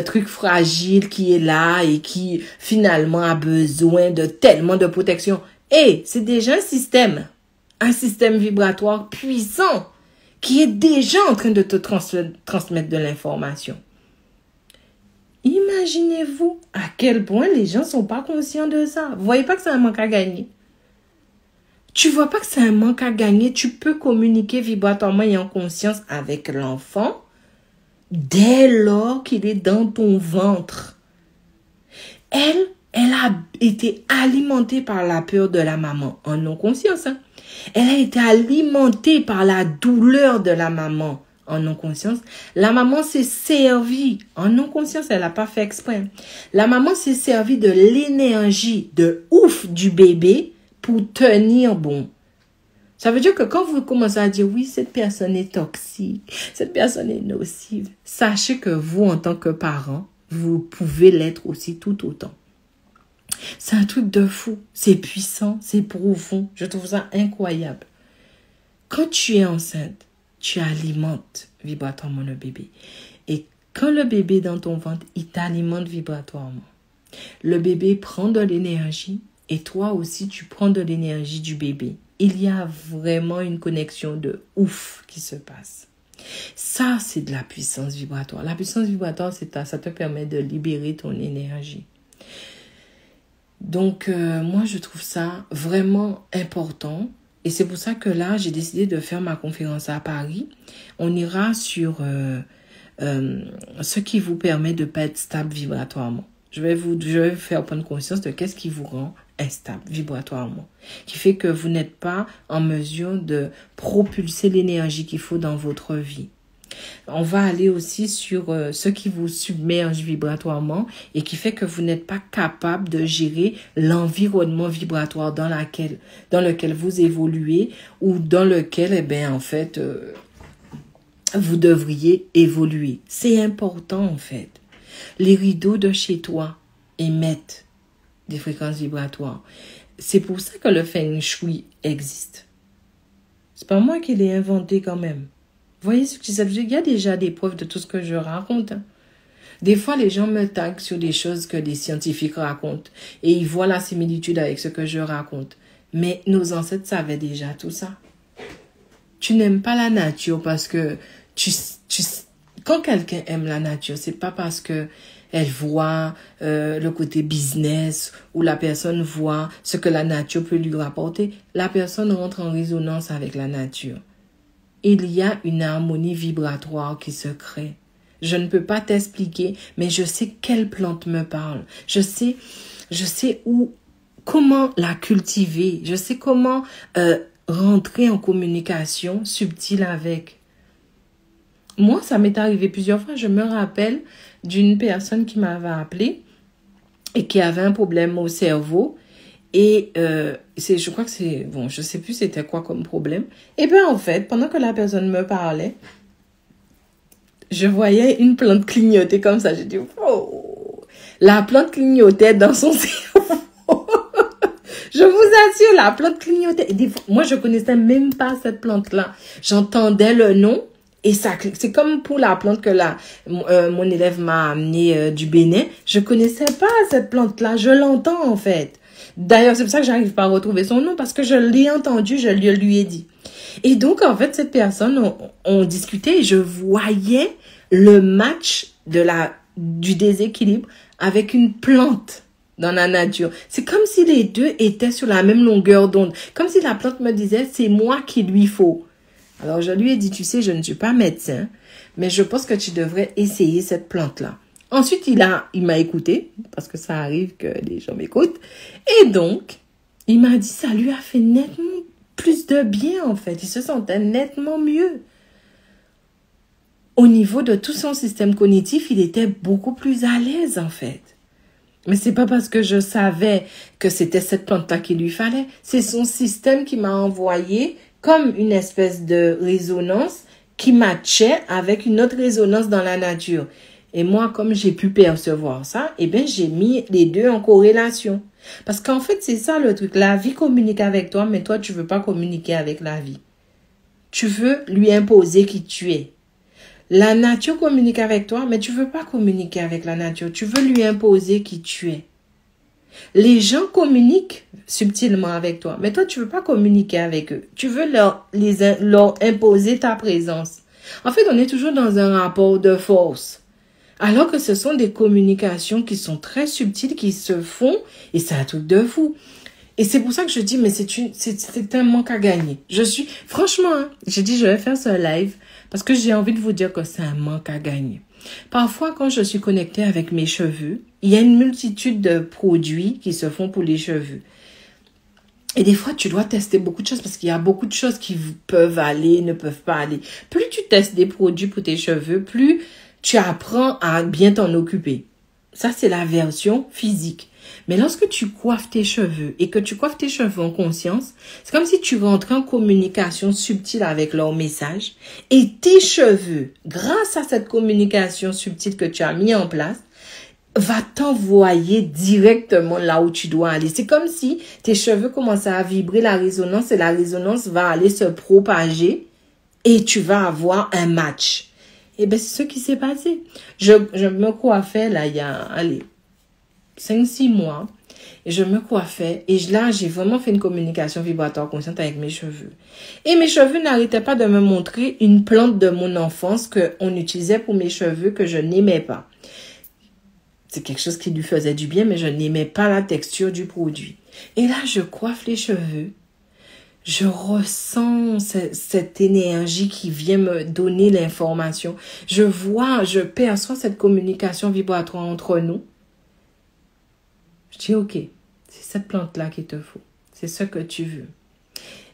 truc fragile qui est là et qui finalement a besoin de tellement de protection. C'est déjà un système. un système vibratoire puissant qui est déjà en train de te transmettre de l'information. Imaginez-vous à quel point les gens ne sont pas conscients de ça. Vous voyez pas que c'est un manque à gagner? Tu vois pas que c'est un manque à gagner? Tu peux communiquer vibratoirement et en conscience avec l'enfant dès lors qu'il est dans ton ventre. Elle a été alimentée par la peur de la maman en non-conscience. Hein? Elle a été alimentée par la douleur de la maman en non-conscience. La maman s'est servie en non-conscience, elle n'a pas fait exprès. La maman s'est servie de l'énergie de ouf du bébé pour tenir bon. Ça veut dire que quand vous commencez à dire oui, cette personne est toxique, cette personne est nocive, sachez que vous, en tant que parent, vous pouvez l'être aussi tout autant. C'est un truc de fou, c'est puissant, c'est profond. Je trouve ça incroyable. Quand tu es enceinte, tu alimentes vibratoirement le bébé. Et quand le bébé est dans ton ventre, il t'alimente vibratoirement. Le bébé prend de l'énergie et toi aussi, tu prends de l'énergie du bébé. Il y a vraiment une connexion de ouf qui se passe. Ça, c'est de la puissance vibratoire. La puissance vibratoire, ça te permet de libérer ton énergie. Donc, moi, je trouve ça vraiment important. Et c'est pour ça que là, j'ai décidé de faire ma conférence à Paris. On ira sur ce qui vous permet de ne pas être stable vibratoirement. Je vais vous faire prendre conscience de qu'est-ce qui vous rend instable vibratoirement, qui fait que vous n'êtes pas en mesure de propulser l'énergie qu'il faut dans votre vie. On va aller aussi sur ce qui vous submerge vibratoirement et qui fait que vous n'êtes pas capable de gérer l'environnement vibratoire dans lequel vous évoluez ou dans lequel, en fait, vous devriez évoluer. C'est important, en fait. Les rideaux de chez toi émettent des fréquences vibratoires. C'est pour ça que le Feng Shui existe. C'est pas moi qui l'ai inventé quand même. Vous voyez ce que je dis? Il y a déjà des preuves de tout ce que je raconte. Des fois, les gens me taguent sur des choses que des scientifiques racontent. Et ils voient la similitude avec ce que je raconte. Mais nos ancêtres savaient déjà tout ça. Tu n'aimes pas la nature parce que quand quelqu'un aime la nature, c'est pas parce que elle voit le côté business ou la personne voit ce que la nature peut lui rapporter. La personne rentre en résonance avec la nature. Il y a une harmonie vibratoire qui se crée. Je ne peux pas t'expliquer, mais je sais quelle plante me parle. Je sais comment la cultiver. Je sais comment rentrer en communication subtile avec. Moi, ça m'est arrivé plusieurs fois. Je me rappelle d'une personne qui m'avait appelé et qui avait un problème au cerveau. Et je crois que je sais plus c'était quoi comme problème. Et bien en fait, pendant que la personne me parlait, je voyais une plante clignoter comme ça. J'ai dit, oh, la plante clignotait dans son cerveau. Je vous assure, la plante clignotait. Et des fois, moi, je connaissais même pas cette plante-là. J'entendais le nom. Et ça, c'est comme pour la plante que mon élève m'a amené du Bénin. Je connaissais pas cette plante-là. Je l'entends en fait. D'ailleurs, c'est pour ça que j'arrive pas à retrouver son nom parce que je l'ai entendu, je lui ai dit. Et donc, en fait, cette personne, on discutait et je voyais le match du déséquilibre avec une plante dans la nature. C'est comme si les deux étaient sur la même longueur d'onde. Comme si la plante me disait, c'est moi qu'il lui faut. Alors, je lui ai dit, tu sais, je ne suis pas médecin, mais je pense que tu devrais essayer cette plante-là. Ensuite, il m'a écouté, parce que ça arrive que les gens m'écoutent. Et donc, il m'a dit, ça lui a fait nettement plus de bien, en fait. Il se sentait nettement mieux. Au niveau de tout son système cognitif, il était beaucoup plus à l'aise, en fait. Mais c'est pas parce que je savais que c'était cette plante-là qu'il lui fallait. C'est son système qui m'a envoyé comme une espèce de résonance qui matchait avec une autre résonance dans la nature. Et moi, comme j'ai pu percevoir ça, j'ai mis les deux en corrélation. Parce qu'en fait, c'est ça le truc. La vie communique avec toi, mais toi, tu veux pas communiquer avec la vie. Tu veux lui imposer qui tu es. La nature communique avec toi, mais tu veux pas communiquer avec la nature. Tu veux lui imposer qui tu es. Les gens communiquent subtilement avec toi, mais toi, tu veux pas communiquer avec eux. Tu veux leur imposer ta présence. En fait, on est toujours dans un rapport de force. Alors que ce sont des communications qui sont très subtiles, qui se font, et c'est un truc de fou. Et c'est pour ça que je dis, mais c'est un manque à gagner. Franchement, j'ai dit, je vais faire ce live parce que j'ai envie de vous dire que c'est un manque à gagner. Parfois, quand je suis connectée avec mes cheveux, il y a une multitude de produits qui se font pour les cheveux. Et des fois, tu dois tester beaucoup de choses parce qu'il y a beaucoup de choses qui peuvent aller, ne peuvent pas aller. Plus tu testes des produits pour tes cheveux, plus tu apprends à bien t'en occuper. Ça, c'est la version physique. Mais lorsque tu coiffes tes cheveux et que tu coiffes tes cheveux en conscience, c'est comme si tu rentrais en communication subtile avec leur message et tes cheveux, grâce à cette communication subtile que tu as mis en place, va t'envoyer directement là où tu dois aller. C'est comme si tes cheveux commençaient à vibrer la résonance et la résonance va aller se propager et tu vas avoir un match. Et bien, c'est ce qui s'est passé. Je me coiffais là, il y a, 5-6 mois. Et je me coiffais. Et là, j'ai vraiment fait une communication vibratoire consciente avec mes cheveux. Et mes cheveux n'arrêtaient pas de me montrer une plante de mon enfance qu'on utilisait pour mes cheveux que je n'aimais pas. C'est quelque chose qui lui faisait du bien, mais je n'aimais pas la texture du produit. Et là, je coiffe les cheveux. Je ressens cette énergie qui vient me donner l'information. Je perçois cette communication vibratoire entre nous. Je dis, ok, c'est cette plante-là qu'il te faut. C'est ce que tu veux.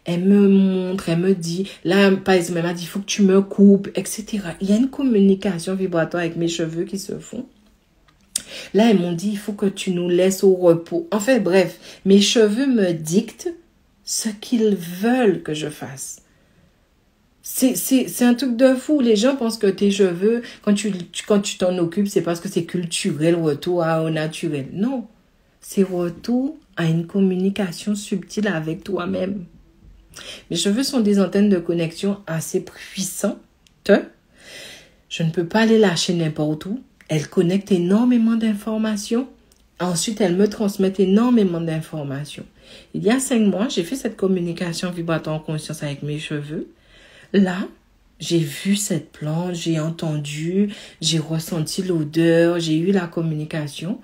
Elle me montre, elle me dit, là, par exemple, elle m'a dit, il faut que tu me coupes, etc. Il y a une communication vibratoire avec mes cheveux qui se font. Là, elles m'ont dit, il faut que tu nous laisses au repos. En fait, bref, mes cheveux me dictent ce qu'ils veulent que je fasse. C'est un truc de fou. Les gens pensent que tes cheveux, quand tu t'en occupes, c'est parce que c'est culturel, retour au naturel. Non, c'est retour à une communication subtile avec toi-même. Mes cheveux sont des antennes de connexion assez puissantes. Je ne peux pas les lâcher n'importe où. Elles connectent énormément d'informations. Ensuite, elles me transmettent énormément d'informations. Il y a 5 mois, j'ai fait cette communication vibratoire en conscience avec mes cheveux. Là, j'ai vu cette plante, j'ai entendu, j'ai ressenti l'odeur, j'ai eu la communication.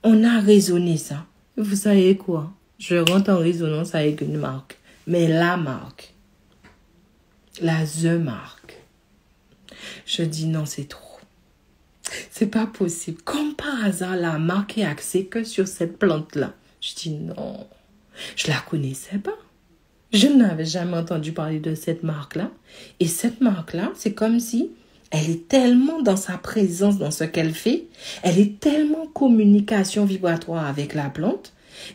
On a raisonné ça. Vous savez quoi? Je rentre en résonance avec une marque. Mais la marque. The marque. Je dis non, c'est trop. C'est pas possible. Comme par hasard, la marque est axée que sur cette plante-là. Je dis non. Je la connaissais pas. Je n'avais jamais entendu parler de cette marque-là. Et cette marque-là, c'est comme si elle est tellement dans sa présence, dans ce qu'elle fait. Elle est tellement communication vibratoire avec la plante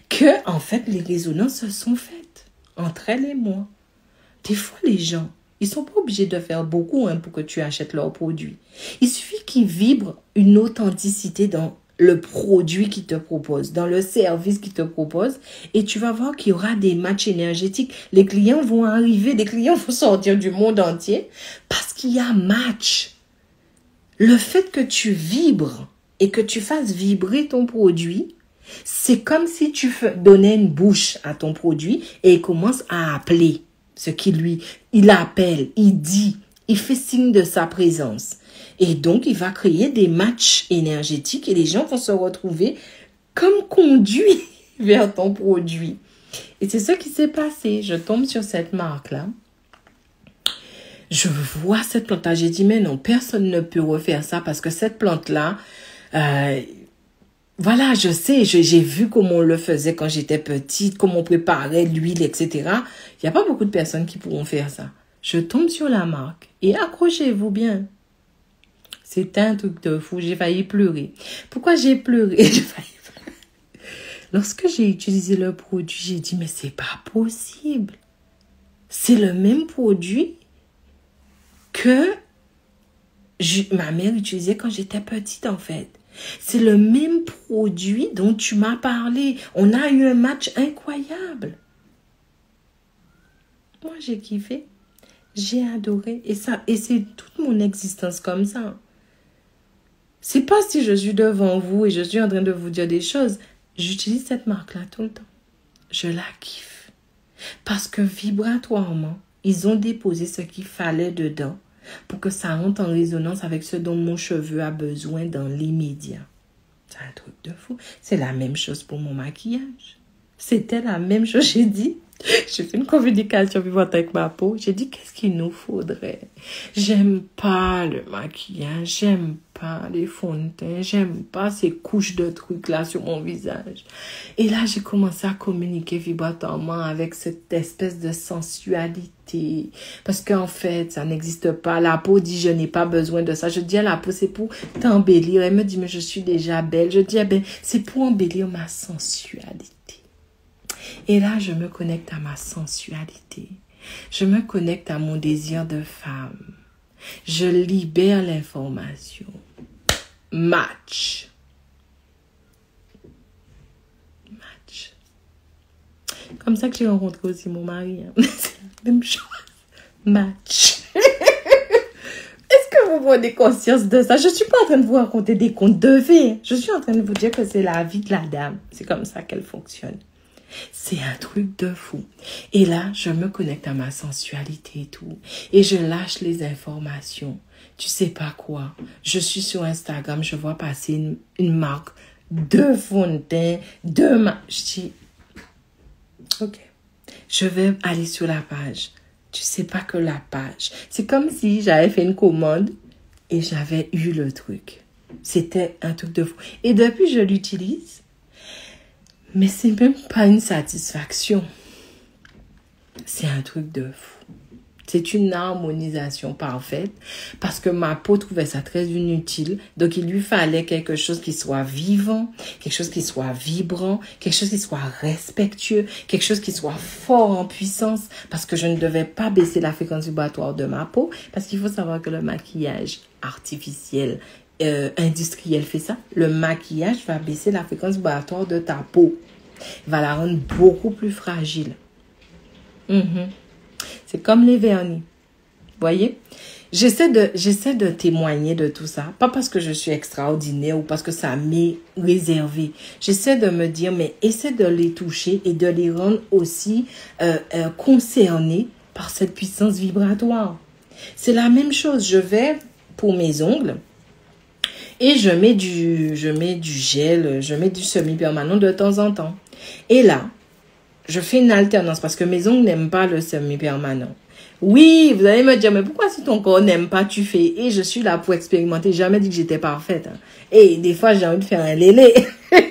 que, en fait, les résonances se sont faites entre elle et moi. Des fois, les gens, ils sont pas obligés de faire beaucoup pour que tu achètes leurs produits. Il suffit qu'ils vibrent une authenticité dans le produit qu'ils te proposent, dans le service qu'ils te proposent, et tu vas voir qu'il y aura des matchs énergétiques. Les clients vont arriver, des clients vont sortir du monde entier parce qu'il y a match. Le fait que tu vibres et que tu fasses vibrer ton produit, c'est comme si tu donnais une bouche à ton produit et il commence à appeler. Ce il appelle, il dit, il fait signe de sa présence. Et donc, il va créer des matchs énergétiques et les gens vont se retrouver comme conduits vers ton produit. Et c'est ce qui s'est passé. Je tombe sur cette marque-là. Je vois cette plante-là. J'ai dit, mais non, personne ne peut refaire ça parce que cette plante-là, voilà, je sais, j'ai vu comment on le faisait quand j'étais petite, comment on préparait l'huile, etc. Il n'y a pas beaucoup de personnes qui pourront faire ça. Je tombe sur la marque et accrochez-vous bien. C'est un truc de fou, j'ai failli pleurer. Pourquoi j'ai pleuré? Lorsque j'ai utilisé le produit, j'ai dit, mais c'est pas possible. C'est le même produit que ma mère utilisait quand j'étais petite, en fait. C'est le même produit dont tu m'as parlé. On a eu un match incroyable. Moi, j'ai kiffé. J'ai adoré. Et c'est toute mon existence comme ça. C'est pas si je suis devant vous et je suis en train de vous dire des choses. J'utilise cette marque-là tout le temps. Je la kiffe. Parce que vibratoirement, ils ont déposé ce qu'il fallait dedans pour que ça rentre en résonance avec ce dont mon cheveu a besoin dans l'immédiat. C'est un truc de fou. C'est la même chose pour mon maquillage. C'était la même chose, j'ai dit. J'ai fait une communication vivante avec ma peau. J'ai dit, qu'est-ce qu'il nous faudrait? J'aime pas le maquillage, j'aime pas les fonds de teint, j'aime pas ces couches de trucs là sur mon visage. Et là, j'ai commencé à communiquer vibratoirement avec cette espèce de sensualité. Parce qu'en fait, ça n'existe pas. La peau dit, je n'ai pas besoin de ça. Je dis à la peau, c'est pour t'embellir. Elle me dit, mais je suis déjà belle. Je dis, eh ben, c'est pour embellir ma sensualité. Et là, je me connecte à ma sensualité. Je me connecte à mon désir de femme. Je libère l'information. Match. Match. Comme ça que j'ai rencontré aussi mon mari. Hein. C'est la même chose. Match. Est-ce que vous prenez conscience de ça? Je ne suis pas en train de vous raconter des contes de fées. Je suis en train de vous dire que c'est la vie de la dame. C'est comme ça qu'elle fonctionne. C'est un truc de fou. Et là, je me connecte à ma sensualité et tout. Et je lâche les informations. Tu sais pas quoi. Je suis sur Instagram, je vois passer une marque de fond de teint, je dis, ok, je vais aller sur la page. Tu sais pas que la page. C'est comme si j'avais fait une commande et j'avais eu le truc. C'était un truc de fou. Et depuis, je l'utilise. Mais c'est même pas une satisfaction. C'est un truc de fou. C'est une harmonisation parfaite parce que ma peau trouvait ça très inutile. Donc, il lui fallait quelque chose qui soit vivant, quelque chose qui soit vibrant, quelque chose qui soit respectueux, quelque chose qui soit fort en puissance parce que je ne devais pas baisser la fréquence vibratoire de ma peau parce qu'il faut savoir que le maquillage artificiel industriel fait ça. Le maquillage va baisser la fréquence vibratoire de ta peau. Il va la rendre beaucoup plus fragile. C'est comme les vernis. Voyez? J'essaie de témoigner de tout ça. Pas parce que je suis extraordinaire ou parce que ça m'est réservé. J'essaie de me dire, mais essaie de les toucher et de les rendre aussi concernés par cette puissance vibratoire. C'est la même chose. Je vais pour mes ongles. Et je mets du gel, je mets du semi-permanent de temps en temps. Et là, je fais une alternance parce que mes ongles n'aiment pas le semi-permanent. Oui, vous allez me dire, mais pourquoi si ton corps n'aime pas, tu fais? Et je suis là pour expérimenter. J'ai jamais dit que j'étais parfaite. Hein. Et des fois, j'ai envie de faire un lélé. Des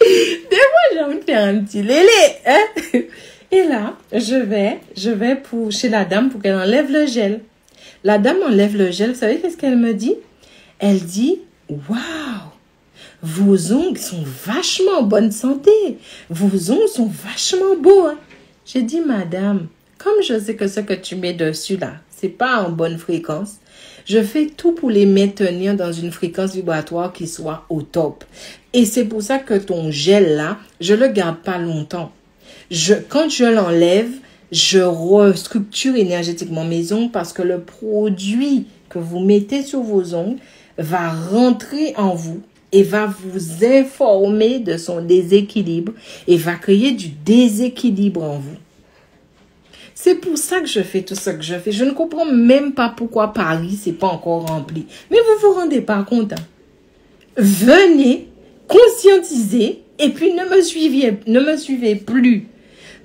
fois, j'ai envie de faire un petit lélé. Hein? Et là, je vais chez la dame pour qu'elle enlève le gel. La dame enlève le gel. Vous savez qu'est-ce qu'elle me dit? Elle dit, waouh, vos ongles sont vachement en bonne santé. Vos ongles sont vachement beaux. Hein? J'ai dit, madame, comme je sais que ce que tu mets dessus là, c'est pas en bonne fréquence, je fais tout pour les maintenir dans une fréquence vibratoire qui soit au top. Et c'est pour ça que ton gel là, je le garde pas longtemps. Quand je l'enlève, je restructure énergétiquement mes ongles parce que le produit que vous mettez sur vos ongles va rentrer en vous et va vous informer de son déséquilibre et va créer du déséquilibre en vous. C'est pour ça que je fais tout ce que je fais. Je ne comprends même pas pourquoi Paris, c'est pas encore rempli. Mais vous vous rendez pas compte. Hein? Venez, conscientisez et puis ne me suivez plus.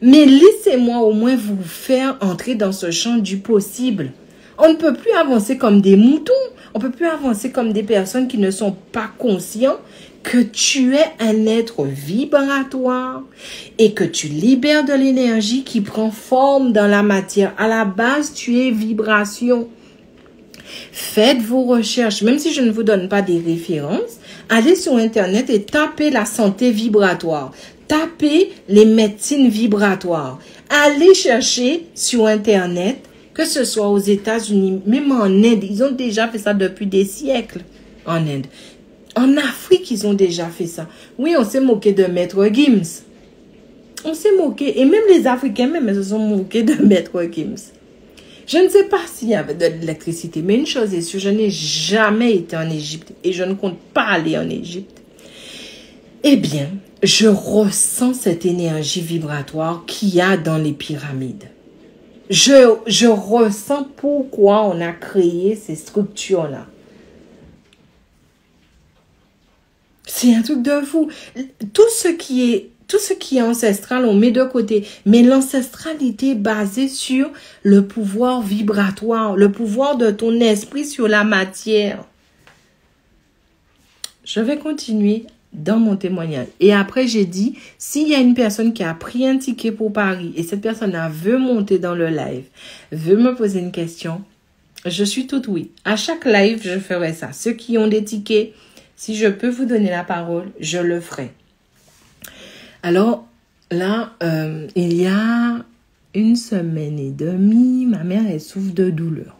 Mais laissez-moi au moins vous faire entrer dans ce champ du possible. On ne peut plus avancer comme des moutons. On ne peut plus avancer comme des personnes qui ne sont pas conscients que tu es un être vibratoire et que tu libères de l'énergie qui prend forme dans la matière. À la base, tu es vibration. Faites vos recherches. Même si je ne vous donne pas des références, allez sur Internet et tapez la santé vibratoire. Tapez les médecines vibratoires. Allez chercher sur Internet, que ce soit aux États-Unis, même en Inde. Ils ont déjà fait ça depuis des siècles en Inde. En Afrique, ils ont déjà fait ça. Oui, on s'est moqué de Maître Gims. On s'est moqué. Et même les Africains, même, se sont moqués de Maître Gims. Je ne sais pas s'il y avait de l'électricité, mais une chose est sûre, je n'ai jamais été en Égypte et je ne compte pas aller en Égypte. Eh bien, je ressens cette énergie vibratoire qu'il y a dans les pyramides. Je ressens pourquoi on a créé ces structures-là. C'est un truc de fou. Tout ce qui est ancestral, on met de côté. Mais l'ancestralité est basée sur le pouvoir vibratoire, le pouvoir de ton esprit sur la matière. Je vais continuer dans mon témoignage. Et après, j'ai dit, s'il y a une personne qui a pris un ticket pour Paris et cette personne-là veut monter dans le live, veut me poser une question, je suis toute oui. À chaque live, je ferai ça. Ceux qui ont des tickets, si je peux vous donner la parole, je le ferai. Alors, là, il y a 1 semaine et demie, ma mère, elle souffre de douleur.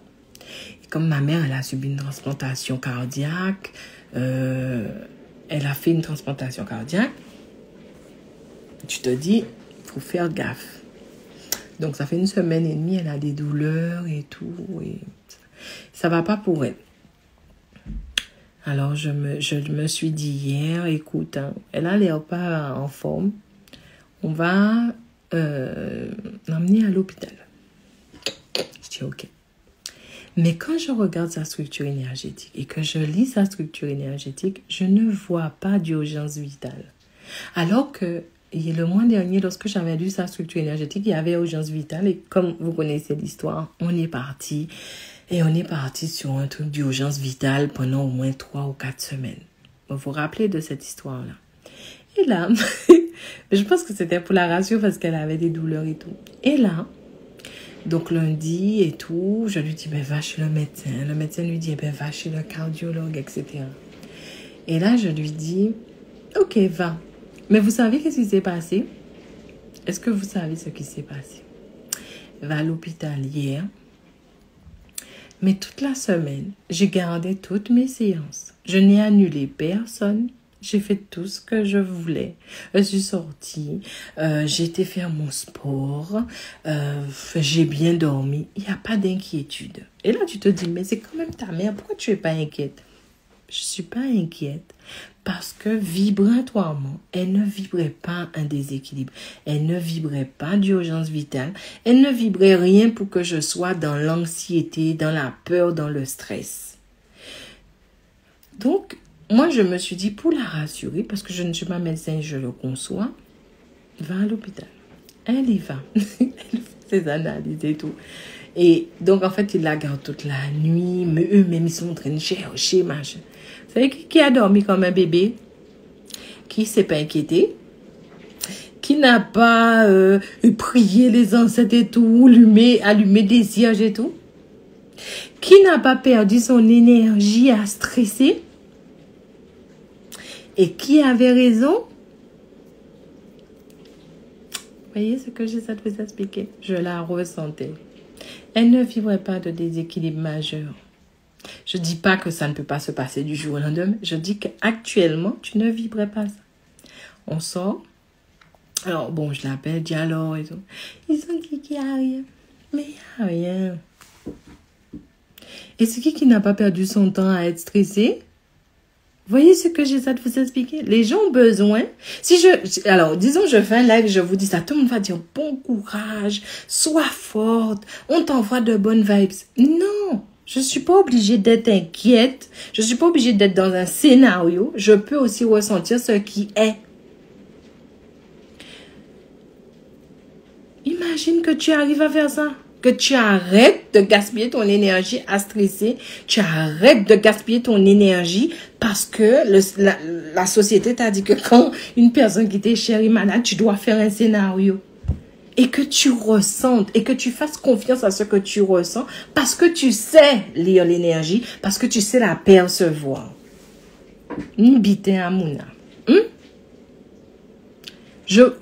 Et comme ma mère, elle a subi une transplantation cardiaque, elle a fait une transplantation cardiaque, tu te dis, il faut faire gaffe. Donc, ça fait 1 semaine et demie, elle a des douleurs et tout. Et ça va pas pour elle. Alors, je me suis dit hier, écoute, hein, elle a l'air pas en forme. On va l'emmener à l'hôpital. Je dis, ok. Mais quand je regarde sa structure énergétique et que je lis sa structure énergétique, je ne vois pas d'urgence vitale. Alors que le mois dernier, lorsque j'avais lu sa structure énergétique, il y avait urgence vitale. Et comme vous connaissez l'histoire, on est parti. Et on est parti sur un truc d'urgence vitale pendant au moins 3 ou 4 semaines. Vous vous rappelez de cette histoire-là. Et là, je pense que c'était pour la rassurer parce qu'elle avait des douleurs et tout. Et là, donc lundi et tout, je lui dis, ben va chez le médecin. Le médecin lui dit, ben va chez le cardiologue, etc. Et là, je lui dis, ok, va. Mais vous savez qu'est-ce qui s'est passé? Est-ce que vous savez ce qui s'est passé? Va à l'hôpital hier. Mais toute la semaine, j'ai gardé toutes mes séances. Je n'ai annulé personne. J'ai fait tout ce que je voulais. Je suis sortie. J'ai été faire mon sport. J'ai bien dormi. Il n'y a pas d'inquiétude. Et là, tu te dis, mais c'est quand même ta mère. Pourquoi tu n'es pas inquiète? Je ne suis pas inquiète. Parce que vibratoirement, elle ne vibrait pas un déséquilibre. Elle ne vibrait pas d'urgence vitale. Elle ne vibrait rien pour que je sois dans l'anxiété, dans la peur, dans le stress. Donc, moi, je me suis dit, pour la rassurer, parce que je ne suis pas médecin et je le conçois, va à l'hôpital. Elle y va. Elle fait ses analyses et tout. Et donc, en fait, il la garde toute la nuit. Mais eux-mêmes, ils sont en train de chercher, machin. Vous savez qui a dormi comme un bébé? Qui ne s'est pas inquiété? Qui n'a pas prié les ancêtres et tout, allumé des cierges et tout? Qui n'a pas perdu son énergie à stresser? Et qui avait raison? Vous voyez ce que j'essaie de vous expliquer? Je la ressentais. Elle ne vivrait pas de déséquilibre majeur. Je ne dis pas que ça ne peut pas se passer du jour au lendemain. Je dis qu'actuellement, tu ne vibrais pas ça. On sort. Alors, bon, je l'appelle dialogue et tout. Ils ont dit qu'il n'y a rien. Mais il n'y a rien. Et c'est qui n'a pas perdu son temps à être stressé? Voyez ce que j'essaie de vous expliquer? Les gens ont besoin. Alors, disons, je fais un live, je vous dis ça. Tout le monde va dire bon courage, sois forte, on t'envoie de bonnes vibes. Non, je ne suis pas obligée d'être inquiète. Je ne suis pas obligée d'être dans un scénario. Je peux aussi ressentir ce qui est. Imagine que tu arrives à faire ça. Que tu arrêtes de gaspiller ton énergie à stresser. Tu arrêtes de gaspiller ton énergie parce que la société t'a dit que quand une personne qui t'est chère est malade, tu dois faire un scénario. Et que tu ressentes et que tu fasses confiance à ce que tu ressens parce que tu sais lire l'énergie, parce que tu sais la percevoir. N'bite Amouna.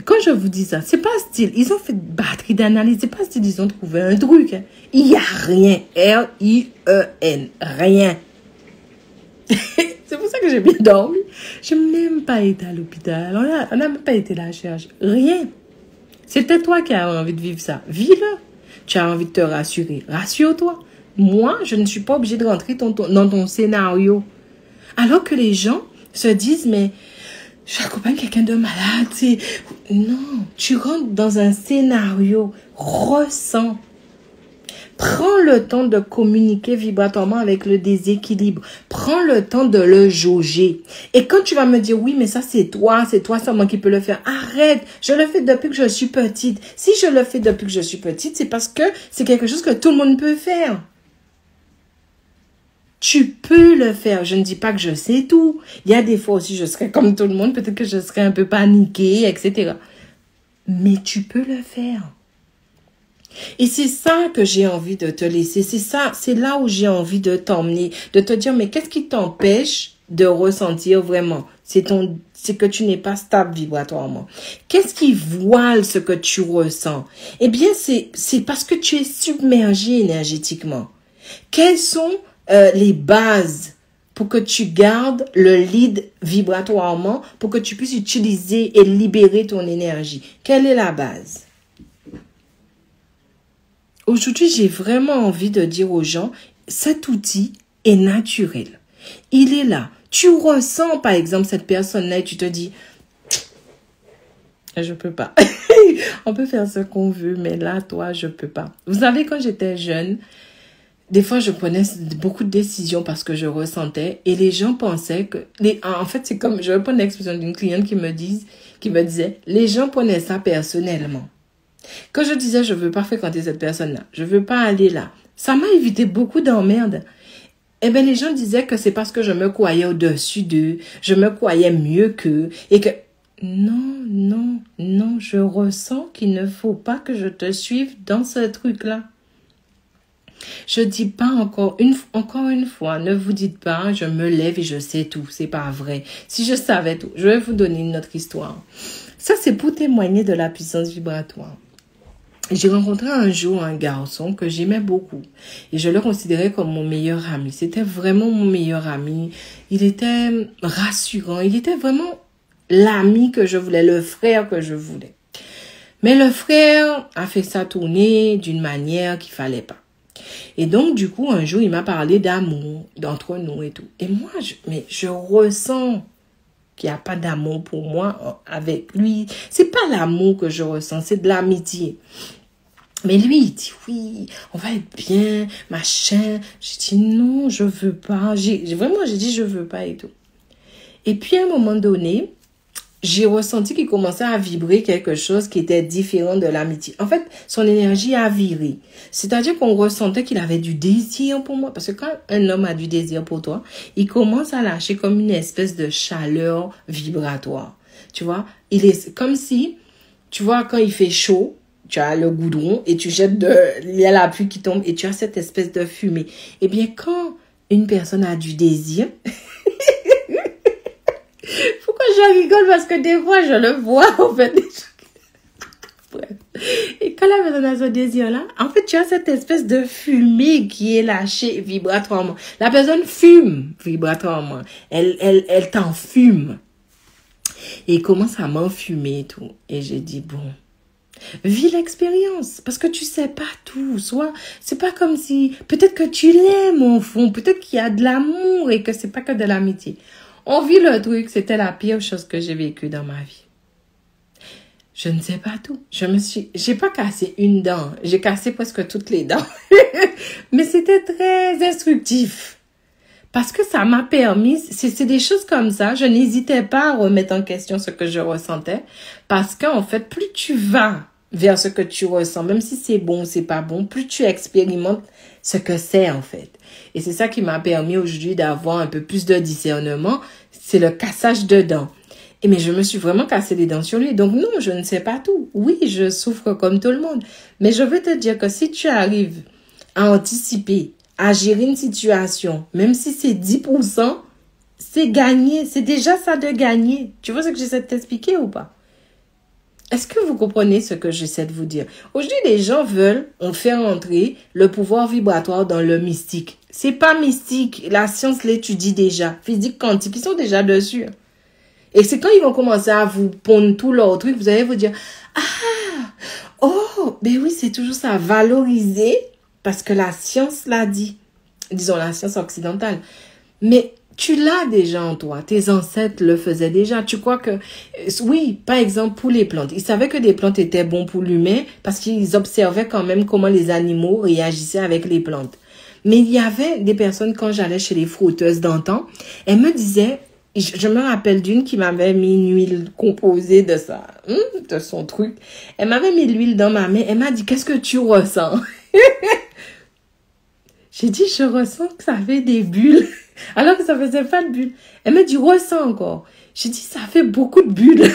Quand je vous dis ça, c'est pas style. Ils ont fait batterie d'analyse. C'est pas style. Ils ont trouvé un truc. Hein. Il n'y a rien. R-I-E-N. Rien. C'est pour ça que j'ai bien dormi. Je n'ai même pas été à l'hôpital. On n'a même pas été là à chercher. Rien. C'était toi qui as envie de vivre ça. Vis-le. Tu as envie de te rassurer. Rassure-toi. Moi, je ne suis pas obligée de rentrer dans ton scénario. Alors que les gens se disent, mais j'accompagne quelqu'un de malade. Non, tu rentres dans un scénario, ressens. Prends le temps de communiquer vibratoirement avec le déséquilibre. Prends le temps de le jauger. Et quand tu vas me dire, oui, mais ça c'est toi seulement qui peux le faire. Arrête, je le fais depuis que je suis petite. Si je le fais depuis que je suis petite, c'est parce que c'est quelque chose que tout le monde peut faire. Tu peux le faire. Je ne dis pas que je sais tout. Il y a des fois aussi, je serais comme tout le monde. Peut-être que je serais un peu paniquée, etc. Mais tu peux le faire. Et c'est ça que j'ai envie de te laisser. C'est là où j'ai envie de t'emmener. De te dire, mais qu'est-ce qui t'empêche de ressentir vraiment? C'est que tu n'es pas stable vibratoirement. Qu'est-ce qui voile ce que tu ressens? Eh bien, c'est parce que tu es submergé énergétiquement. Quelles sont les bases pour que tu gardes le lead vibratoirement, pour que tu puisses utiliser et libérer ton énergie? Quelle est la base? Aujourd'hui, j'ai vraiment envie de dire aux gens, cet outil est naturel. Il est là. Tu ressens, par exemple, cette personne-là et tu te dis, je peux pas. On peut faire ce qu'on veut, mais là, toi, je peux pas. Vous savez, quand j'étais jeune, des fois, je prenais beaucoup de décisions parce que je ressentais et les gens pensaient que... En fait, c'est comme... Je vais prendre l'expression d'une cliente qui me disait, les gens prenaient ça personnellement. Quand je disais, je veux pas fréquenter cette personne-là, je veux pas aller là, ça m'a évité beaucoup d'emmerdes. Eh bien, les gens disaient que c'est parce que je me croyais au-dessus d'eux, je me croyais mieux qu'eux, et que... Non, je ressens qu'il ne faut pas que je te suive dans ce truc-là. Je dis pas encore une fois, ne vous dites pas, je me lève et je sais tout, c'est pas vrai. Si je savais tout, je vais vous donner une autre histoire. Ça, c'est pour témoigner de la puissance vibratoire. J'ai rencontré un jour un garçon que j'aimais beaucoup et je le considérais comme mon meilleur ami. C'était vraiment mon meilleur ami. Il était rassurant. Il était vraiment l'ami que je voulais, le frère que je voulais. Mais le frère a fait ça tourner d'une manière qu'il fallait pas. Et donc, du coup, un jour, il m'a parlé d'amour d'entre nous et tout. Et moi, je ressens qu'il n'y a pas d'amour pour moi avec lui. C'est pas l'amour que je ressens, c'est de l'amitié. Mais lui, il dit, oui, on va être bien, machin. J'ai dit, non, je veux pas. J'ai dit, je veux pas et tout. Et puis, à un moment donné, j'ai ressenti qu'il commençait à vibrer quelque chose qui était différent de l'amitié. En fait, son énergie a viré. C'est-à-dire qu'on ressentait qu'il avait du désir pour moi. Parce que quand un homme a du désir pour toi, il commence à lâcher comme une espèce de chaleur vibratoire. Tu vois, il est comme si, tu vois, quand il fait chaud, tu as le goudron et tu jettes il y a la pluie qui tombe et tu as cette espèce de fumée. Eh bien, quand une personne a du désir, pourquoi je rigole? Parce que des fois, je le vois, en fait. Bref. Et quand la personne a ce désir-là, en fait, tu as cette espèce de fumée qui est lâchée vibratoirement. La personne fume vibratoirement. Elle t'enfume. Et il commence à m'enfumer et tout. Et j'ai dit, bon, vis l'expérience. Parce que tu sais pas tout. Soit, c'est pas comme si, peut-être que tu l'aimes au fond. Peut-être qu'il y a de l'amour et que c'est pas que de l'amitié. On vit le truc, c'était la pire chose que j'ai vécue dans ma vie. Je ne sais pas tout. J'ai pas cassé une dent. J'ai cassé presque toutes les dents. Mais c'était très instructif. Parce que ça m'a permis, c'est des choses comme ça. Je n'hésitais pas à remettre en question ce que je ressentais. Parce qu'en fait, plus tu vas vers ce que tu ressens, même si c'est bon ou c'est pas bon, plus tu expérimentes ce que c'est en fait. Et c'est ça qui m'a permis aujourd'hui d'avoir un peu plus de discernement. C'est le cassage de dents. Mais je me suis vraiment cassé les dents sur lui. Donc non, je ne sais pas tout. Oui, je souffre comme tout le monde. Mais je veux te dire que si tu arrives à anticiper, à gérer une situation, même si c'est 10%, c'est gagné. C'est déjà ça de gagner. Tu vois ce que j'essaie de t'expliquer ou pas? Est-ce que vous comprenez ce que j'essaie de vous dire? Aujourd'hui, les gens veulent faire entrer le pouvoir vibratoire dans le mystique. C'est pas mystique. La science l'étudie déjà. Physique quantique, ils sont déjà dessus. Et c'est quand ils vont commencer à vous pondre tout leur truc, vous allez vous dire, ben oui, c'est toujours ça, valoriser, parce que la science l'a dit. Disons la science occidentale. Mais Tu l'as déjà en toi. Tes ancêtres le faisaient déjà. Tu crois que... Oui, par exemple, pour les plantes. Ils savaient que des plantes étaient bonnes pour l'humain parce qu'ils observaient quand même comment les animaux réagissaient avec les plantes. Mais il y avait des personnes, quand j'allais chez les frotteuses d'antan, elles me disaient... Je me rappelle d'une qui m'avait mis une huile composée de ça, de son truc. Elle m'avait mis l'huile dans ma main. Elle m'a dit, qu'est-ce que tu ressens? J'ai dit, je ressens que ça fait des bulles. Alors que ça faisait pas de bulles. Elle me dit, ressens encore. J'ai dit, ça fait beaucoup de bulles.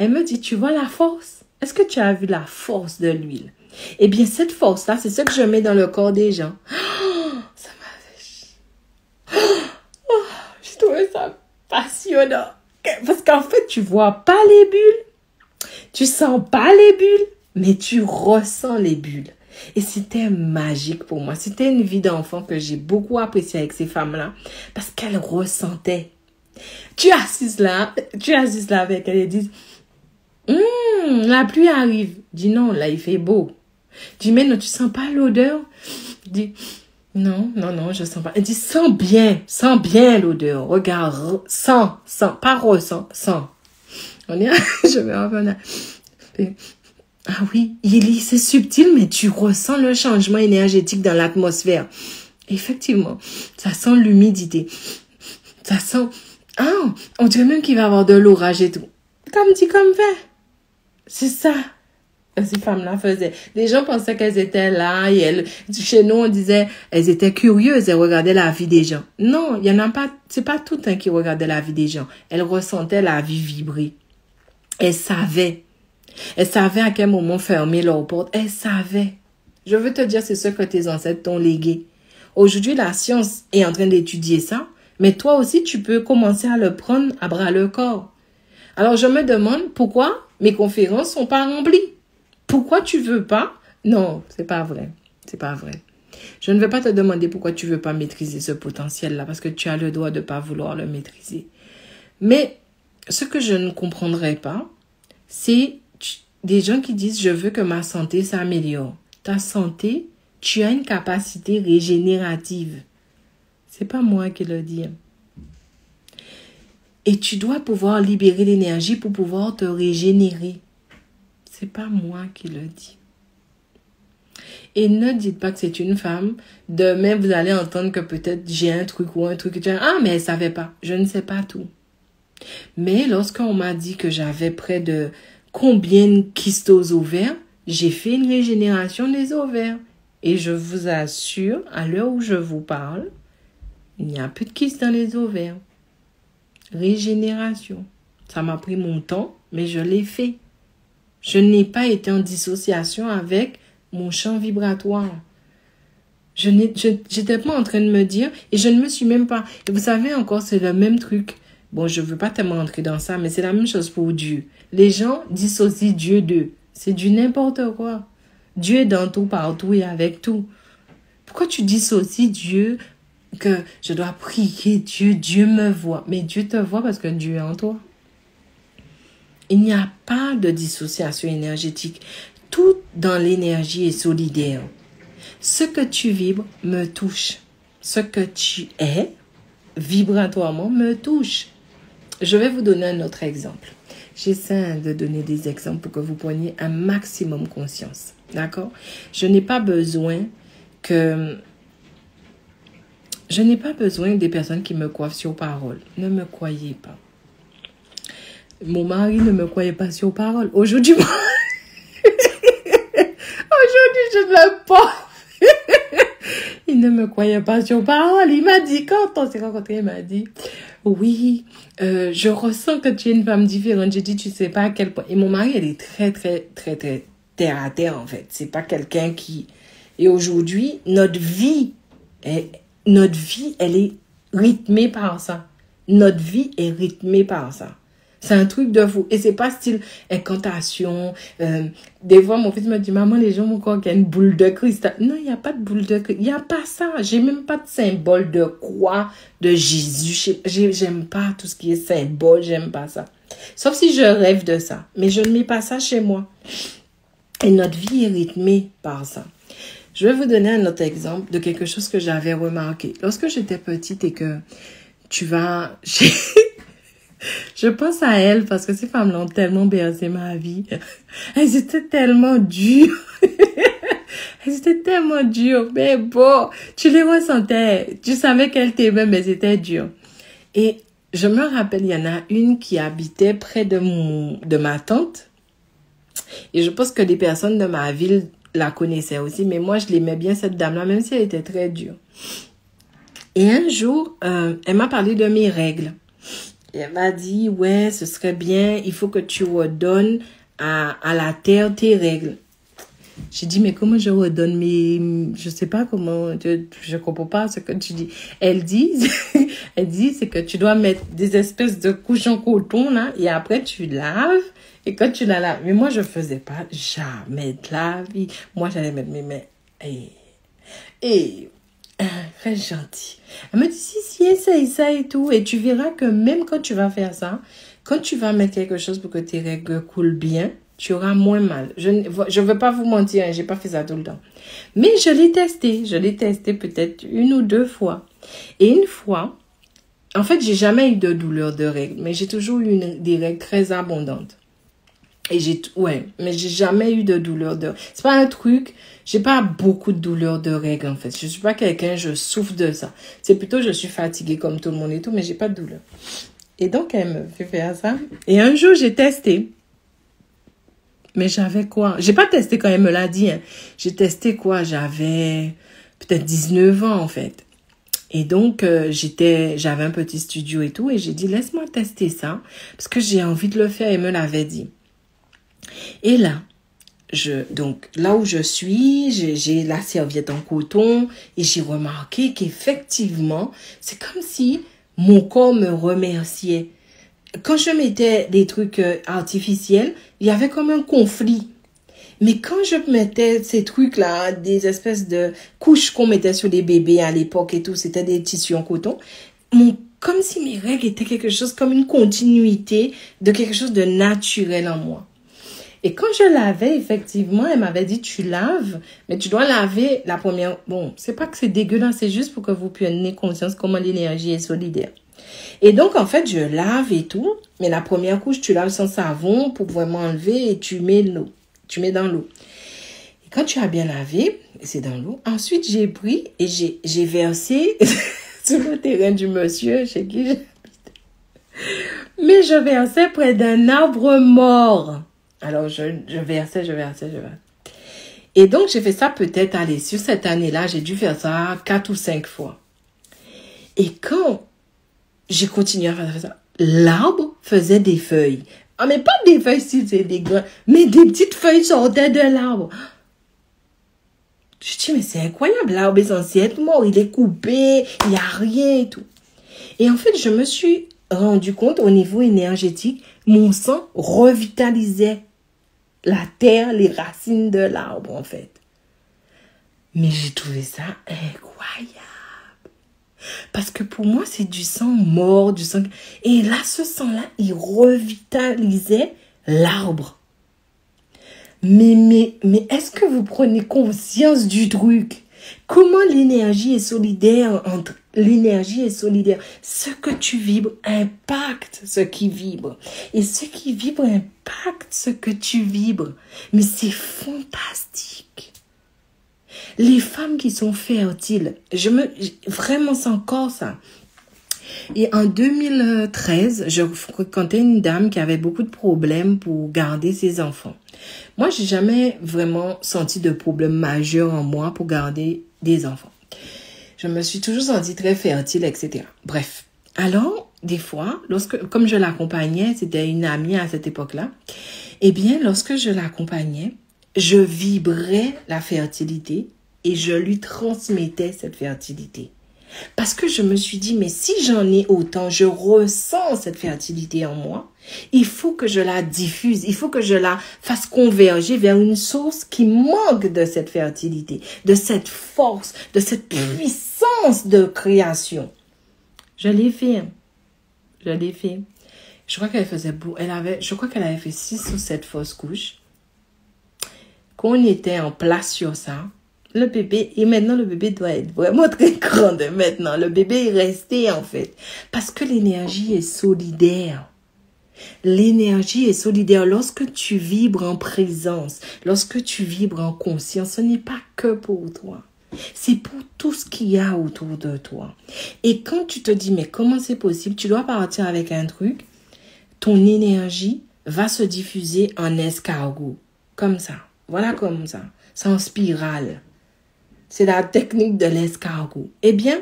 Elle me dit, tu vois la force? Est-ce que tu as vu la force de l'huile? Eh bien, cette force-là, c'est ce que je mets dans le corps des gens. Ça m'avait... J'ai trouvé ça passionnant. Parce qu'en fait, tu vois pas les bulles. Tu sens pas les bulles. Mais tu ressens les bulles. Et c'était magique pour moi. C'était une vie d'enfant que j'ai beaucoup appréciée avec ces femmes-là. Parce qu'elles ressentaient. Tu assises là avec elles et disent, la pluie arrive. Dis non, là il fait beau. Dis mais non, tu sens pas l'odeur? Dis non, je sens pas. Elle dit sens bien l'odeur. Regarde, sens, pas ressens, sens. On est, je vais revenir. Ah oui, c'est subtil, mais tu ressens le changement énergétique dans l'atmosphère. Effectivement, ça sent l'humidité. Ça sent... on dirait même qu'il va y avoir de l'orage et tout. Comme dit, comme fait. C'est ça. Ces femmes-là faisaient. Les gens pensaient qu'elles étaient là et chez nous, on disait, elles étaient curieuses, elles regardaient la vie des gens. Non, il y en a pas, c'est pas tout un qui regardait la vie des gens. Elles ressentaient la vie vibrer. Elles savaient. Elles savaient à quel moment fermer leurs portes. Elles savaient. Je veux te dire, c'est ce que tes ancêtres t'ont légué. Aujourd'hui, la science est en train d'étudier ça, mais toi aussi, tu peux commencer à le prendre à bras le corps. Alors, je me demande pourquoi mes conférences sont pas remplies. Pourquoi tu veux pas? Non, c'est pas vrai. C'est pas vrai. Je ne vais pas te demander pourquoi tu veux pas maîtriser ce potentiel-là, parce que tu as le droit de pas vouloir le maîtriser. Mais ce que je ne comprendrais pas, c'est des gens qui disent « Je veux que ma santé s'améliore ». Ta santé, tu as une capacité régénérative. C'est pas moi qui le dis. Et tu dois pouvoir libérer l'énergie pour pouvoir te régénérer. C'est pas moi qui le dis. Et ne dites pas que c'est une femme. Demain, vous allez entendre que peut-être j'ai un truc ou un truc. Ah, mais elle savait pas. Je ne sais pas tout. Mais lorsqu'on m'a dit que j'avais près de combien de kystes aux ovaires, j'ai fait une régénération des ovaires. Et je vous assure, à l'heure où je vous parle, il n'y a plus de kystes dans les ovaires. Régénération. Ça m'a pris mon temps, mais je l'ai fait. Je n'ai pas été en dissociation avec mon champ vibratoire. J'étais pas en train de me dire, et je ne me suis même pas... Et vous savez encore, c'est le même truc. Bon, je veux pas tellement entrer dans ça, mais c'est la même chose pour Dieu. Les gens dissocient Dieu d'eux. C'est du n'importe quoi. Dieu est dans tout, partout et avec tout. Pourquoi tu dissocies Dieu, que je dois prier Dieu, Dieu me voit? Mais Dieu te voit parce que Dieu est en toi. Il n'y a pas de dissociation énergétique. Tout dans l'énergie est solidaire. Ce que tu vibres me touche. Ce que tu es, vibratoirement, me touche. Je vais vous donner un autre exemple. J'essaie de donner des exemples pour que vous preniez un maximum conscience. D'accord? Je n'ai pas besoin des personnes qui me coiffent sur parole. Ne me croyez pas. Mon mari ne me croyait pas sur parole. Aujourd'hui, je ne l'aime pas. Il ne me croyait pas sur parole. Il m'a dit, quand on s'est rencontrés, il m'a dit, oui, je ressens que tu es une femme différente. J'ai dit, tu sais pas à quel point. Et mon mari, elle est très, très, très, très terre à terre, en fait. C'est pas quelqu'un qui... Et aujourd'hui, notre vie, elle est rythmée par ça. Notre vie est rythmée par ça. C'est un truc de fou. Et c'est pas style incantation. Des fois, mon fils me dit, maman, les gens vont croire qu'il y a une boule de cristal. Non, il n'y a pas de boule de cristal. Il n'y a pas ça. J'ai même pas de symbole de croix de Jésus. J'aime pas tout ce qui est symbole. J'aime pas ça. Sauf si je rêve de ça. Mais je ne mets pas ça chez moi. Et notre vie est rythmée par ça. Je vais vous donner un autre exemple de quelque chose que j'avais remarqué. Lorsque j'étais petite et que tu vas... Je pense à elles parce que ces femmes-là ont tellement bercé ma vie. Elles étaient tellement dures. Elles étaient tellement dures. Mais bon, tu les ressentais. Tu savais qu'elles t'aimaient, mais elles étaient dures. Et je me rappelle, il y en a une qui habitait près de ma tante. Et je pense que les personnes de ma ville la connaissaient aussi. Mais moi, je l'aimais bien, cette dame-là, même si elle était très dure. Et un jour, elle m'a parlé de mes règles. Et elle m'a dit, ouais, ce serait bien, il faut que tu redonnes à la terre tes règles. J'ai dit, mais comment je redonne je sais pas comment, je comprends pas ce que tu dis. Elle dit, c'est que tu dois mettre des espèces de couches en coton, là, et après tu laves, et quand tu la laves. Mais moi, je faisais pas jamais de la vie. Moi, j'allais mettre mes mains, très gentil. Elle me dit, si, essaye ça et tout. Et tu verras que même quand tu vas faire ça, quand tu vas mettre quelque chose pour que tes règles coulent bien, tu auras moins mal. Je ne veux pas vous mentir, hein, j'ai pas fait ça tout le temps. Mais je l'ai testé peut-être 1 ou 2 fois. Et une fois, en fait, j'ai jamais eu de douleur de règles, mais j'ai toujours eu des règles très abondantes. Et mais j'ai jamais eu de douleur de... C'est pas un truc, j'ai pas beaucoup de douleur de règles, en fait. Je suis pas quelqu'un, je souffre de ça. C'est plutôt, je suis fatiguée comme tout le monde et tout, mais j'ai pas de douleur. Et donc, elle me fait faire ça. Et un jour, j'ai testé. Mais j'avais quoi? J'ai pas testé quand elle me l'a dit, hein. J'ai testé quoi? J'avais peut-être 19 ans, en fait. Et donc, j'avais un petit studio et tout, et j'ai dit, laisse-moi tester ça, parce que j'ai envie de le faire, elle me l'avait dit. Et là, donc là où je suis, j'ai la serviette en coton et j'ai remarqué qu'effectivement, c'est comme si mon corps me remerciait. Quand je mettais des trucs artificiels, il y avait comme un conflit. Mais quand je mettais ces trucs-là, des espèces de couches qu'on mettait sur les bébés à l'époque et tout, c'était des tissus en coton, comme si mes règles étaient quelque chose, comme une continuité de quelque chose de naturel en moi. Et quand je lavais, effectivement, elle m'avait dit, tu laves, mais tu dois laver la première... Bon, c'est pas que c'est dégueulasse, c'est juste pour que vous preniez conscience comment l'énergie est solidaire. Et donc, en fait, je lave et tout, mais la première couche, tu laves sans savon pour vraiment enlever et tu mets l'eau. Tu mets dans l'eau. Et quand tu as bien lavé, c'est dans l'eau. Ensuite, j'ai pris et j'ai versé sur le terrain du monsieur chez qui j'habite. Mais je versais près d'un arbre mort. Alors, je versais. Et donc, j'ai fait ça peut-être, sur cette année-là, j'ai dû faire ça 4 ou 5 fois. Et quand j'ai continué à faire ça, l'arbre faisait des feuilles. Ah, mais pas des feuilles si c'est des grains, mais des petites feuilles sortaient de l'arbre. Je dis, mais c'est incroyable, l'arbre est censé être mort, il est coupé, il n'y a rien et tout. Et en fait, je me suis rendu compte au niveau énergétique, mon sang revitalisait la terre, les racines de l'arbre, en fait. Mais j'ai trouvé ça incroyable. Parce que pour moi, c'est du sang mort, du sang... Et là, ce sang-là, il revitalisait l'arbre. Mais est-ce que vous prenez conscience du truc? Comment l'énergie est solidaire Ce que tu vibres impacte ce qui vibre. Et ce qui vibre impacte ce que tu vibres. Mais c'est fantastique. Les femmes qui sont fertiles, vraiment c'est encore ça. Et en 2013, je fréquentais une dame qui avait beaucoup de problèmes pour garder ses enfants. Moi, j'ai jamais vraiment senti de problème majeur en moi pour garder des enfants. Je me suis toujours sentie très fertile, etc. Bref. Alors, des fois, comme je l'accompagnais, c'était une amie à cette époque-là, eh bien, lorsque je l'accompagnais, je vibrais la fertilité et je lui transmettais cette fertilité. Parce que je me suis dit, mais si j'en ai autant, je ressens cette fertilité en moi, il faut que je la diffuse, il faut que je la fasse converger vers une source qui manque de cette fertilité, de cette force, de cette puissance de création. Je l'ai fait. Je crois qu'elle faisait beau. Je crois qu'elle avait fait 6 ou 7 fausses couches. Quand on était en place sur ça, le bébé, et maintenant le bébé doit être vraiment très grand maintenant. Le bébé est resté en fait. Parce que l'énergie est solidaire. L'énergie est solidaire. Lorsque tu vibres en présence, lorsque tu vibres en conscience, ce n'est pas que pour toi. C'est pour tout ce qu'il y a autour de toi. Et quand tu te dis, mais comment c'est possible? Tu dois partir avec un truc. Ton énergie va se diffuser en escargot. Comme ça. Voilà comme ça. C'est en spirale. C'est la technique de l'escargot. Eh bien,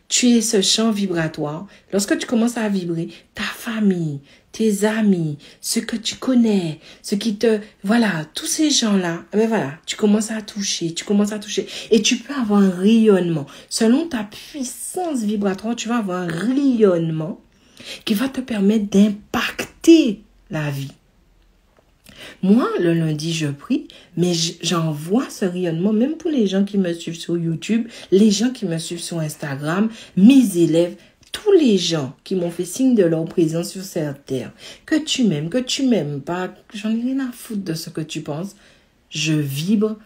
tu es ce champ vibratoire. Lorsque tu commences à vibrer, ta famille, tes amis, ceux que tu connais, ceux qui te... Voilà, tous ces gens-là, ben voilà, tu commences à toucher. Et tu peux avoir un rayonnement. Selon ta puissance vibratoire, tu vas avoir un rayonnement qui va te permettre d'impacter la vie. Moi, le lundi, je prie, mais j'envoie ce rayonnement, même pour les gens qui me suivent sur YouTube, les gens qui me suivent sur Instagram, mes élèves, tous les gens qui m'ont fait signe de leur présence sur cette terre. Que tu m'aimes pas, j'en ai rien à foutre de ce que tu penses. Je vibre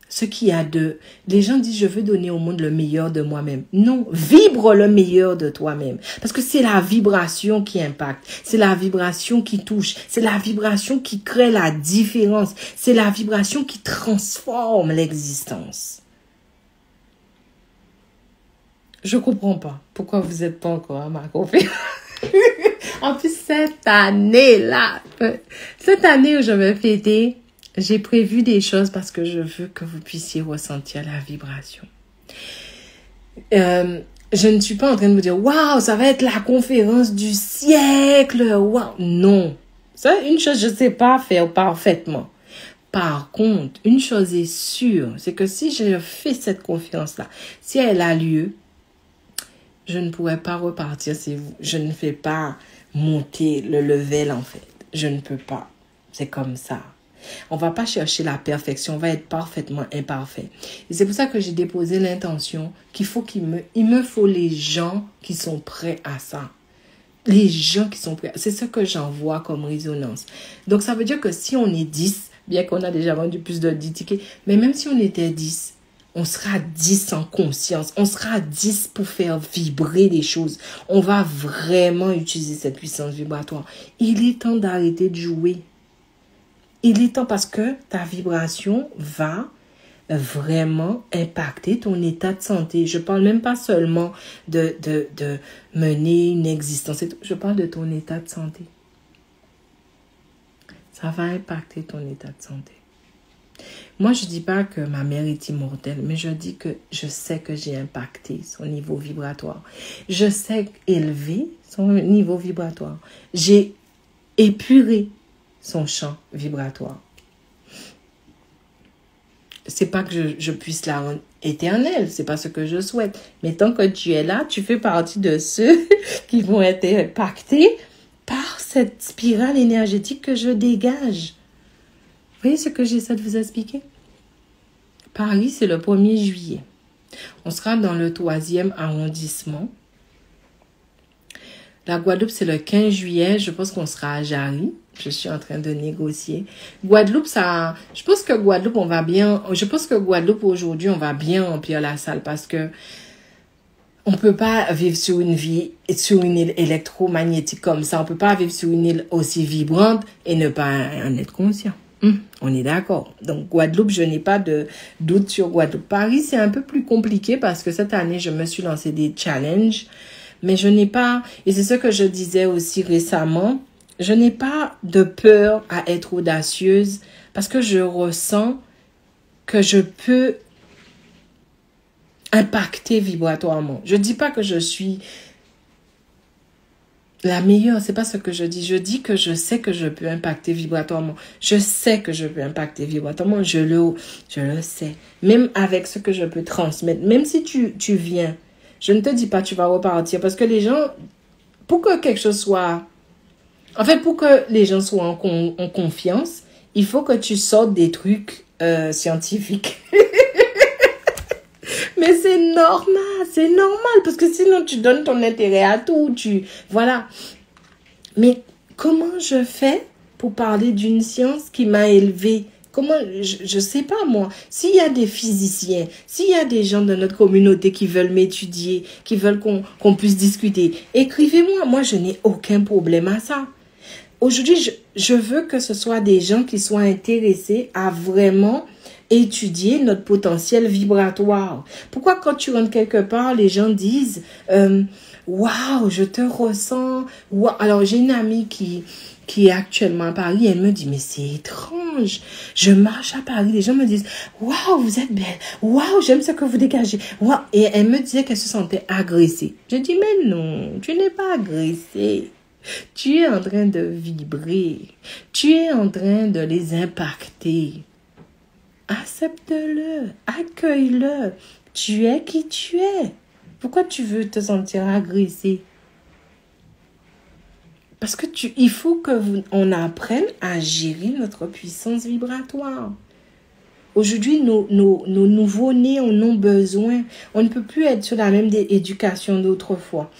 ce qu'il y a de... Les gens disent, je veux donner au monde le meilleur de moi-même. Non, vibre le meilleur de toi-même. Parce que c'est la vibration qui impacte. C'est la vibration qui touche. C'est la vibration qui crée la différence. C'est la vibration qui transforme l'existence. Je comprends pas pourquoi vous n'êtes pas encore à ma conférence. En plus, cette année où je vais fêter, j'ai prévu des choses parce que je veux que vous puissiez ressentir la vibration. Je ne suis pas en train de vous dire, waouh, ça va être la conférence du siècle. Waouh, non. Ça, une chose, je ne sais pas faire parfaitement. Par contre, une chose est sûre, c'est que si je fais cette conférence-là, si elle a lieu, je ne pourrais pas repartir si je ne fais pas monter le level en fait. Je ne peux pas. C'est comme ça. On va pas chercher la perfection, on va être parfaitement imparfait. Et c'est pour ça que j'ai déposé l'intention il me faut les gens qui sont prêts à ça. Les gens qui sont prêts. C'est ce que j'envoie comme résonance. Donc ça veut dire que si on est 10, bien qu'on a déjà vendu plus de 10 tickets, mais même si on était 10, on sera 10 en conscience. On sera 10 pour faire vibrer les choses. On va vraiment utiliser cette puissance vibratoire. Il est temps d'arrêter de jouer. Il est temps parce que ta vibration va vraiment impacter ton état de santé. Je parle même pas seulement de mener une existence. Je parle de ton état de santé. Ça va impacter ton état de santé. Moi, je dis pas que ma mère est immortelle, mais je dis que je sais que j'ai impacté son niveau vibratoire. Je sais élever son niveau vibratoire. J'ai épuré son champ vibratoire. C'est pas que je puisse la rendre éternelle, c'est pas ce que je souhaite. Mais tant que tu es là, tu fais partie de ceux qui vont être impactés par cette spirale énergétique que je dégage. Vous voyez ce que j'essaie de vous expliquer? Paris, c'est le 1er juillet. On sera dans le 3e arrondissement. La Guadeloupe, c'est le 15 juillet. Je pense qu'on sera à Jarry. Je suis en train de négocier. Guadeloupe, je pense que Guadeloupe, aujourd'hui, on va bien remplir la salle parce que on peut pas vivre sur une île électromagnétique comme ça. On peut pas vivre sur une île aussi vibrante et ne pas en être conscient. On est d'accord. Donc, Guadeloupe, je n'ai pas de doute sur Guadeloupe. Paris, c'est un peu plus compliqué parce que cette année, je me suis lancé des challenges. Mais je n'ai pas, et c'est ce que je disais aussi récemment, je n'ai pas de peur à être audacieuse parce que je ressens que je peux impacter vibratoirement. Je ne dis pas que je suis la meilleure, c'est pas ce que je dis. Je dis que je sais que je peux impacter vibratoirement. Je sais que je peux impacter vibratoirement. Je le sais. Même avec ce que je peux transmettre. Même si tu viens, je ne te dis pas tu vas repartir parce que les gens, pour que quelque chose soit... En fait, pour que les gens soient en confiance, il faut que tu sortes des trucs scientifiques. Mais c'est normal, parce que sinon tu donnes ton intérêt à tout, voilà. Mais comment je fais pour parler d'une science qui m'a élevée Comment, je sais pas moi, s'il y a des physiciens, s'il y a des gens de notre communauté qui veulent m'étudier, qui veulent qu'on puisse discuter, écrivez-moi. Moi, je n'ai aucun problème à ça. Aujourd'hui, je veux que ce soit des gens qui soient intéressés à vraiment étudier notre potentiel vibratoire. Pourquoi quand tu rentres quelque part, les gens disent waouh, je te ressens. Wow. Alors, j'ai une amie qui est actuellement à Paris, elle me dit, mais c'est étrange. Je marche à Paris, les gens me disent, waouh, vous êtes belle. Waouh, j'aime ce que vous dégagez. Waouh. Et elle me disait qu'elle se sentait agressée. Je dis, mais non, tu n'es pas agressée. Tu es en train de vibrer. Tu es en train de les impacter. Accepte-le. Accueille-le. Tu es qui tu es. Pourquoi tu veux te sentir agressé? Parce que il faut on apprenne à gérer notre puissance vibratoire. Aujourd'hui, nos nouveaux-nés en ont besoin. On ne peut plus être sur la même éducation d'autrefois.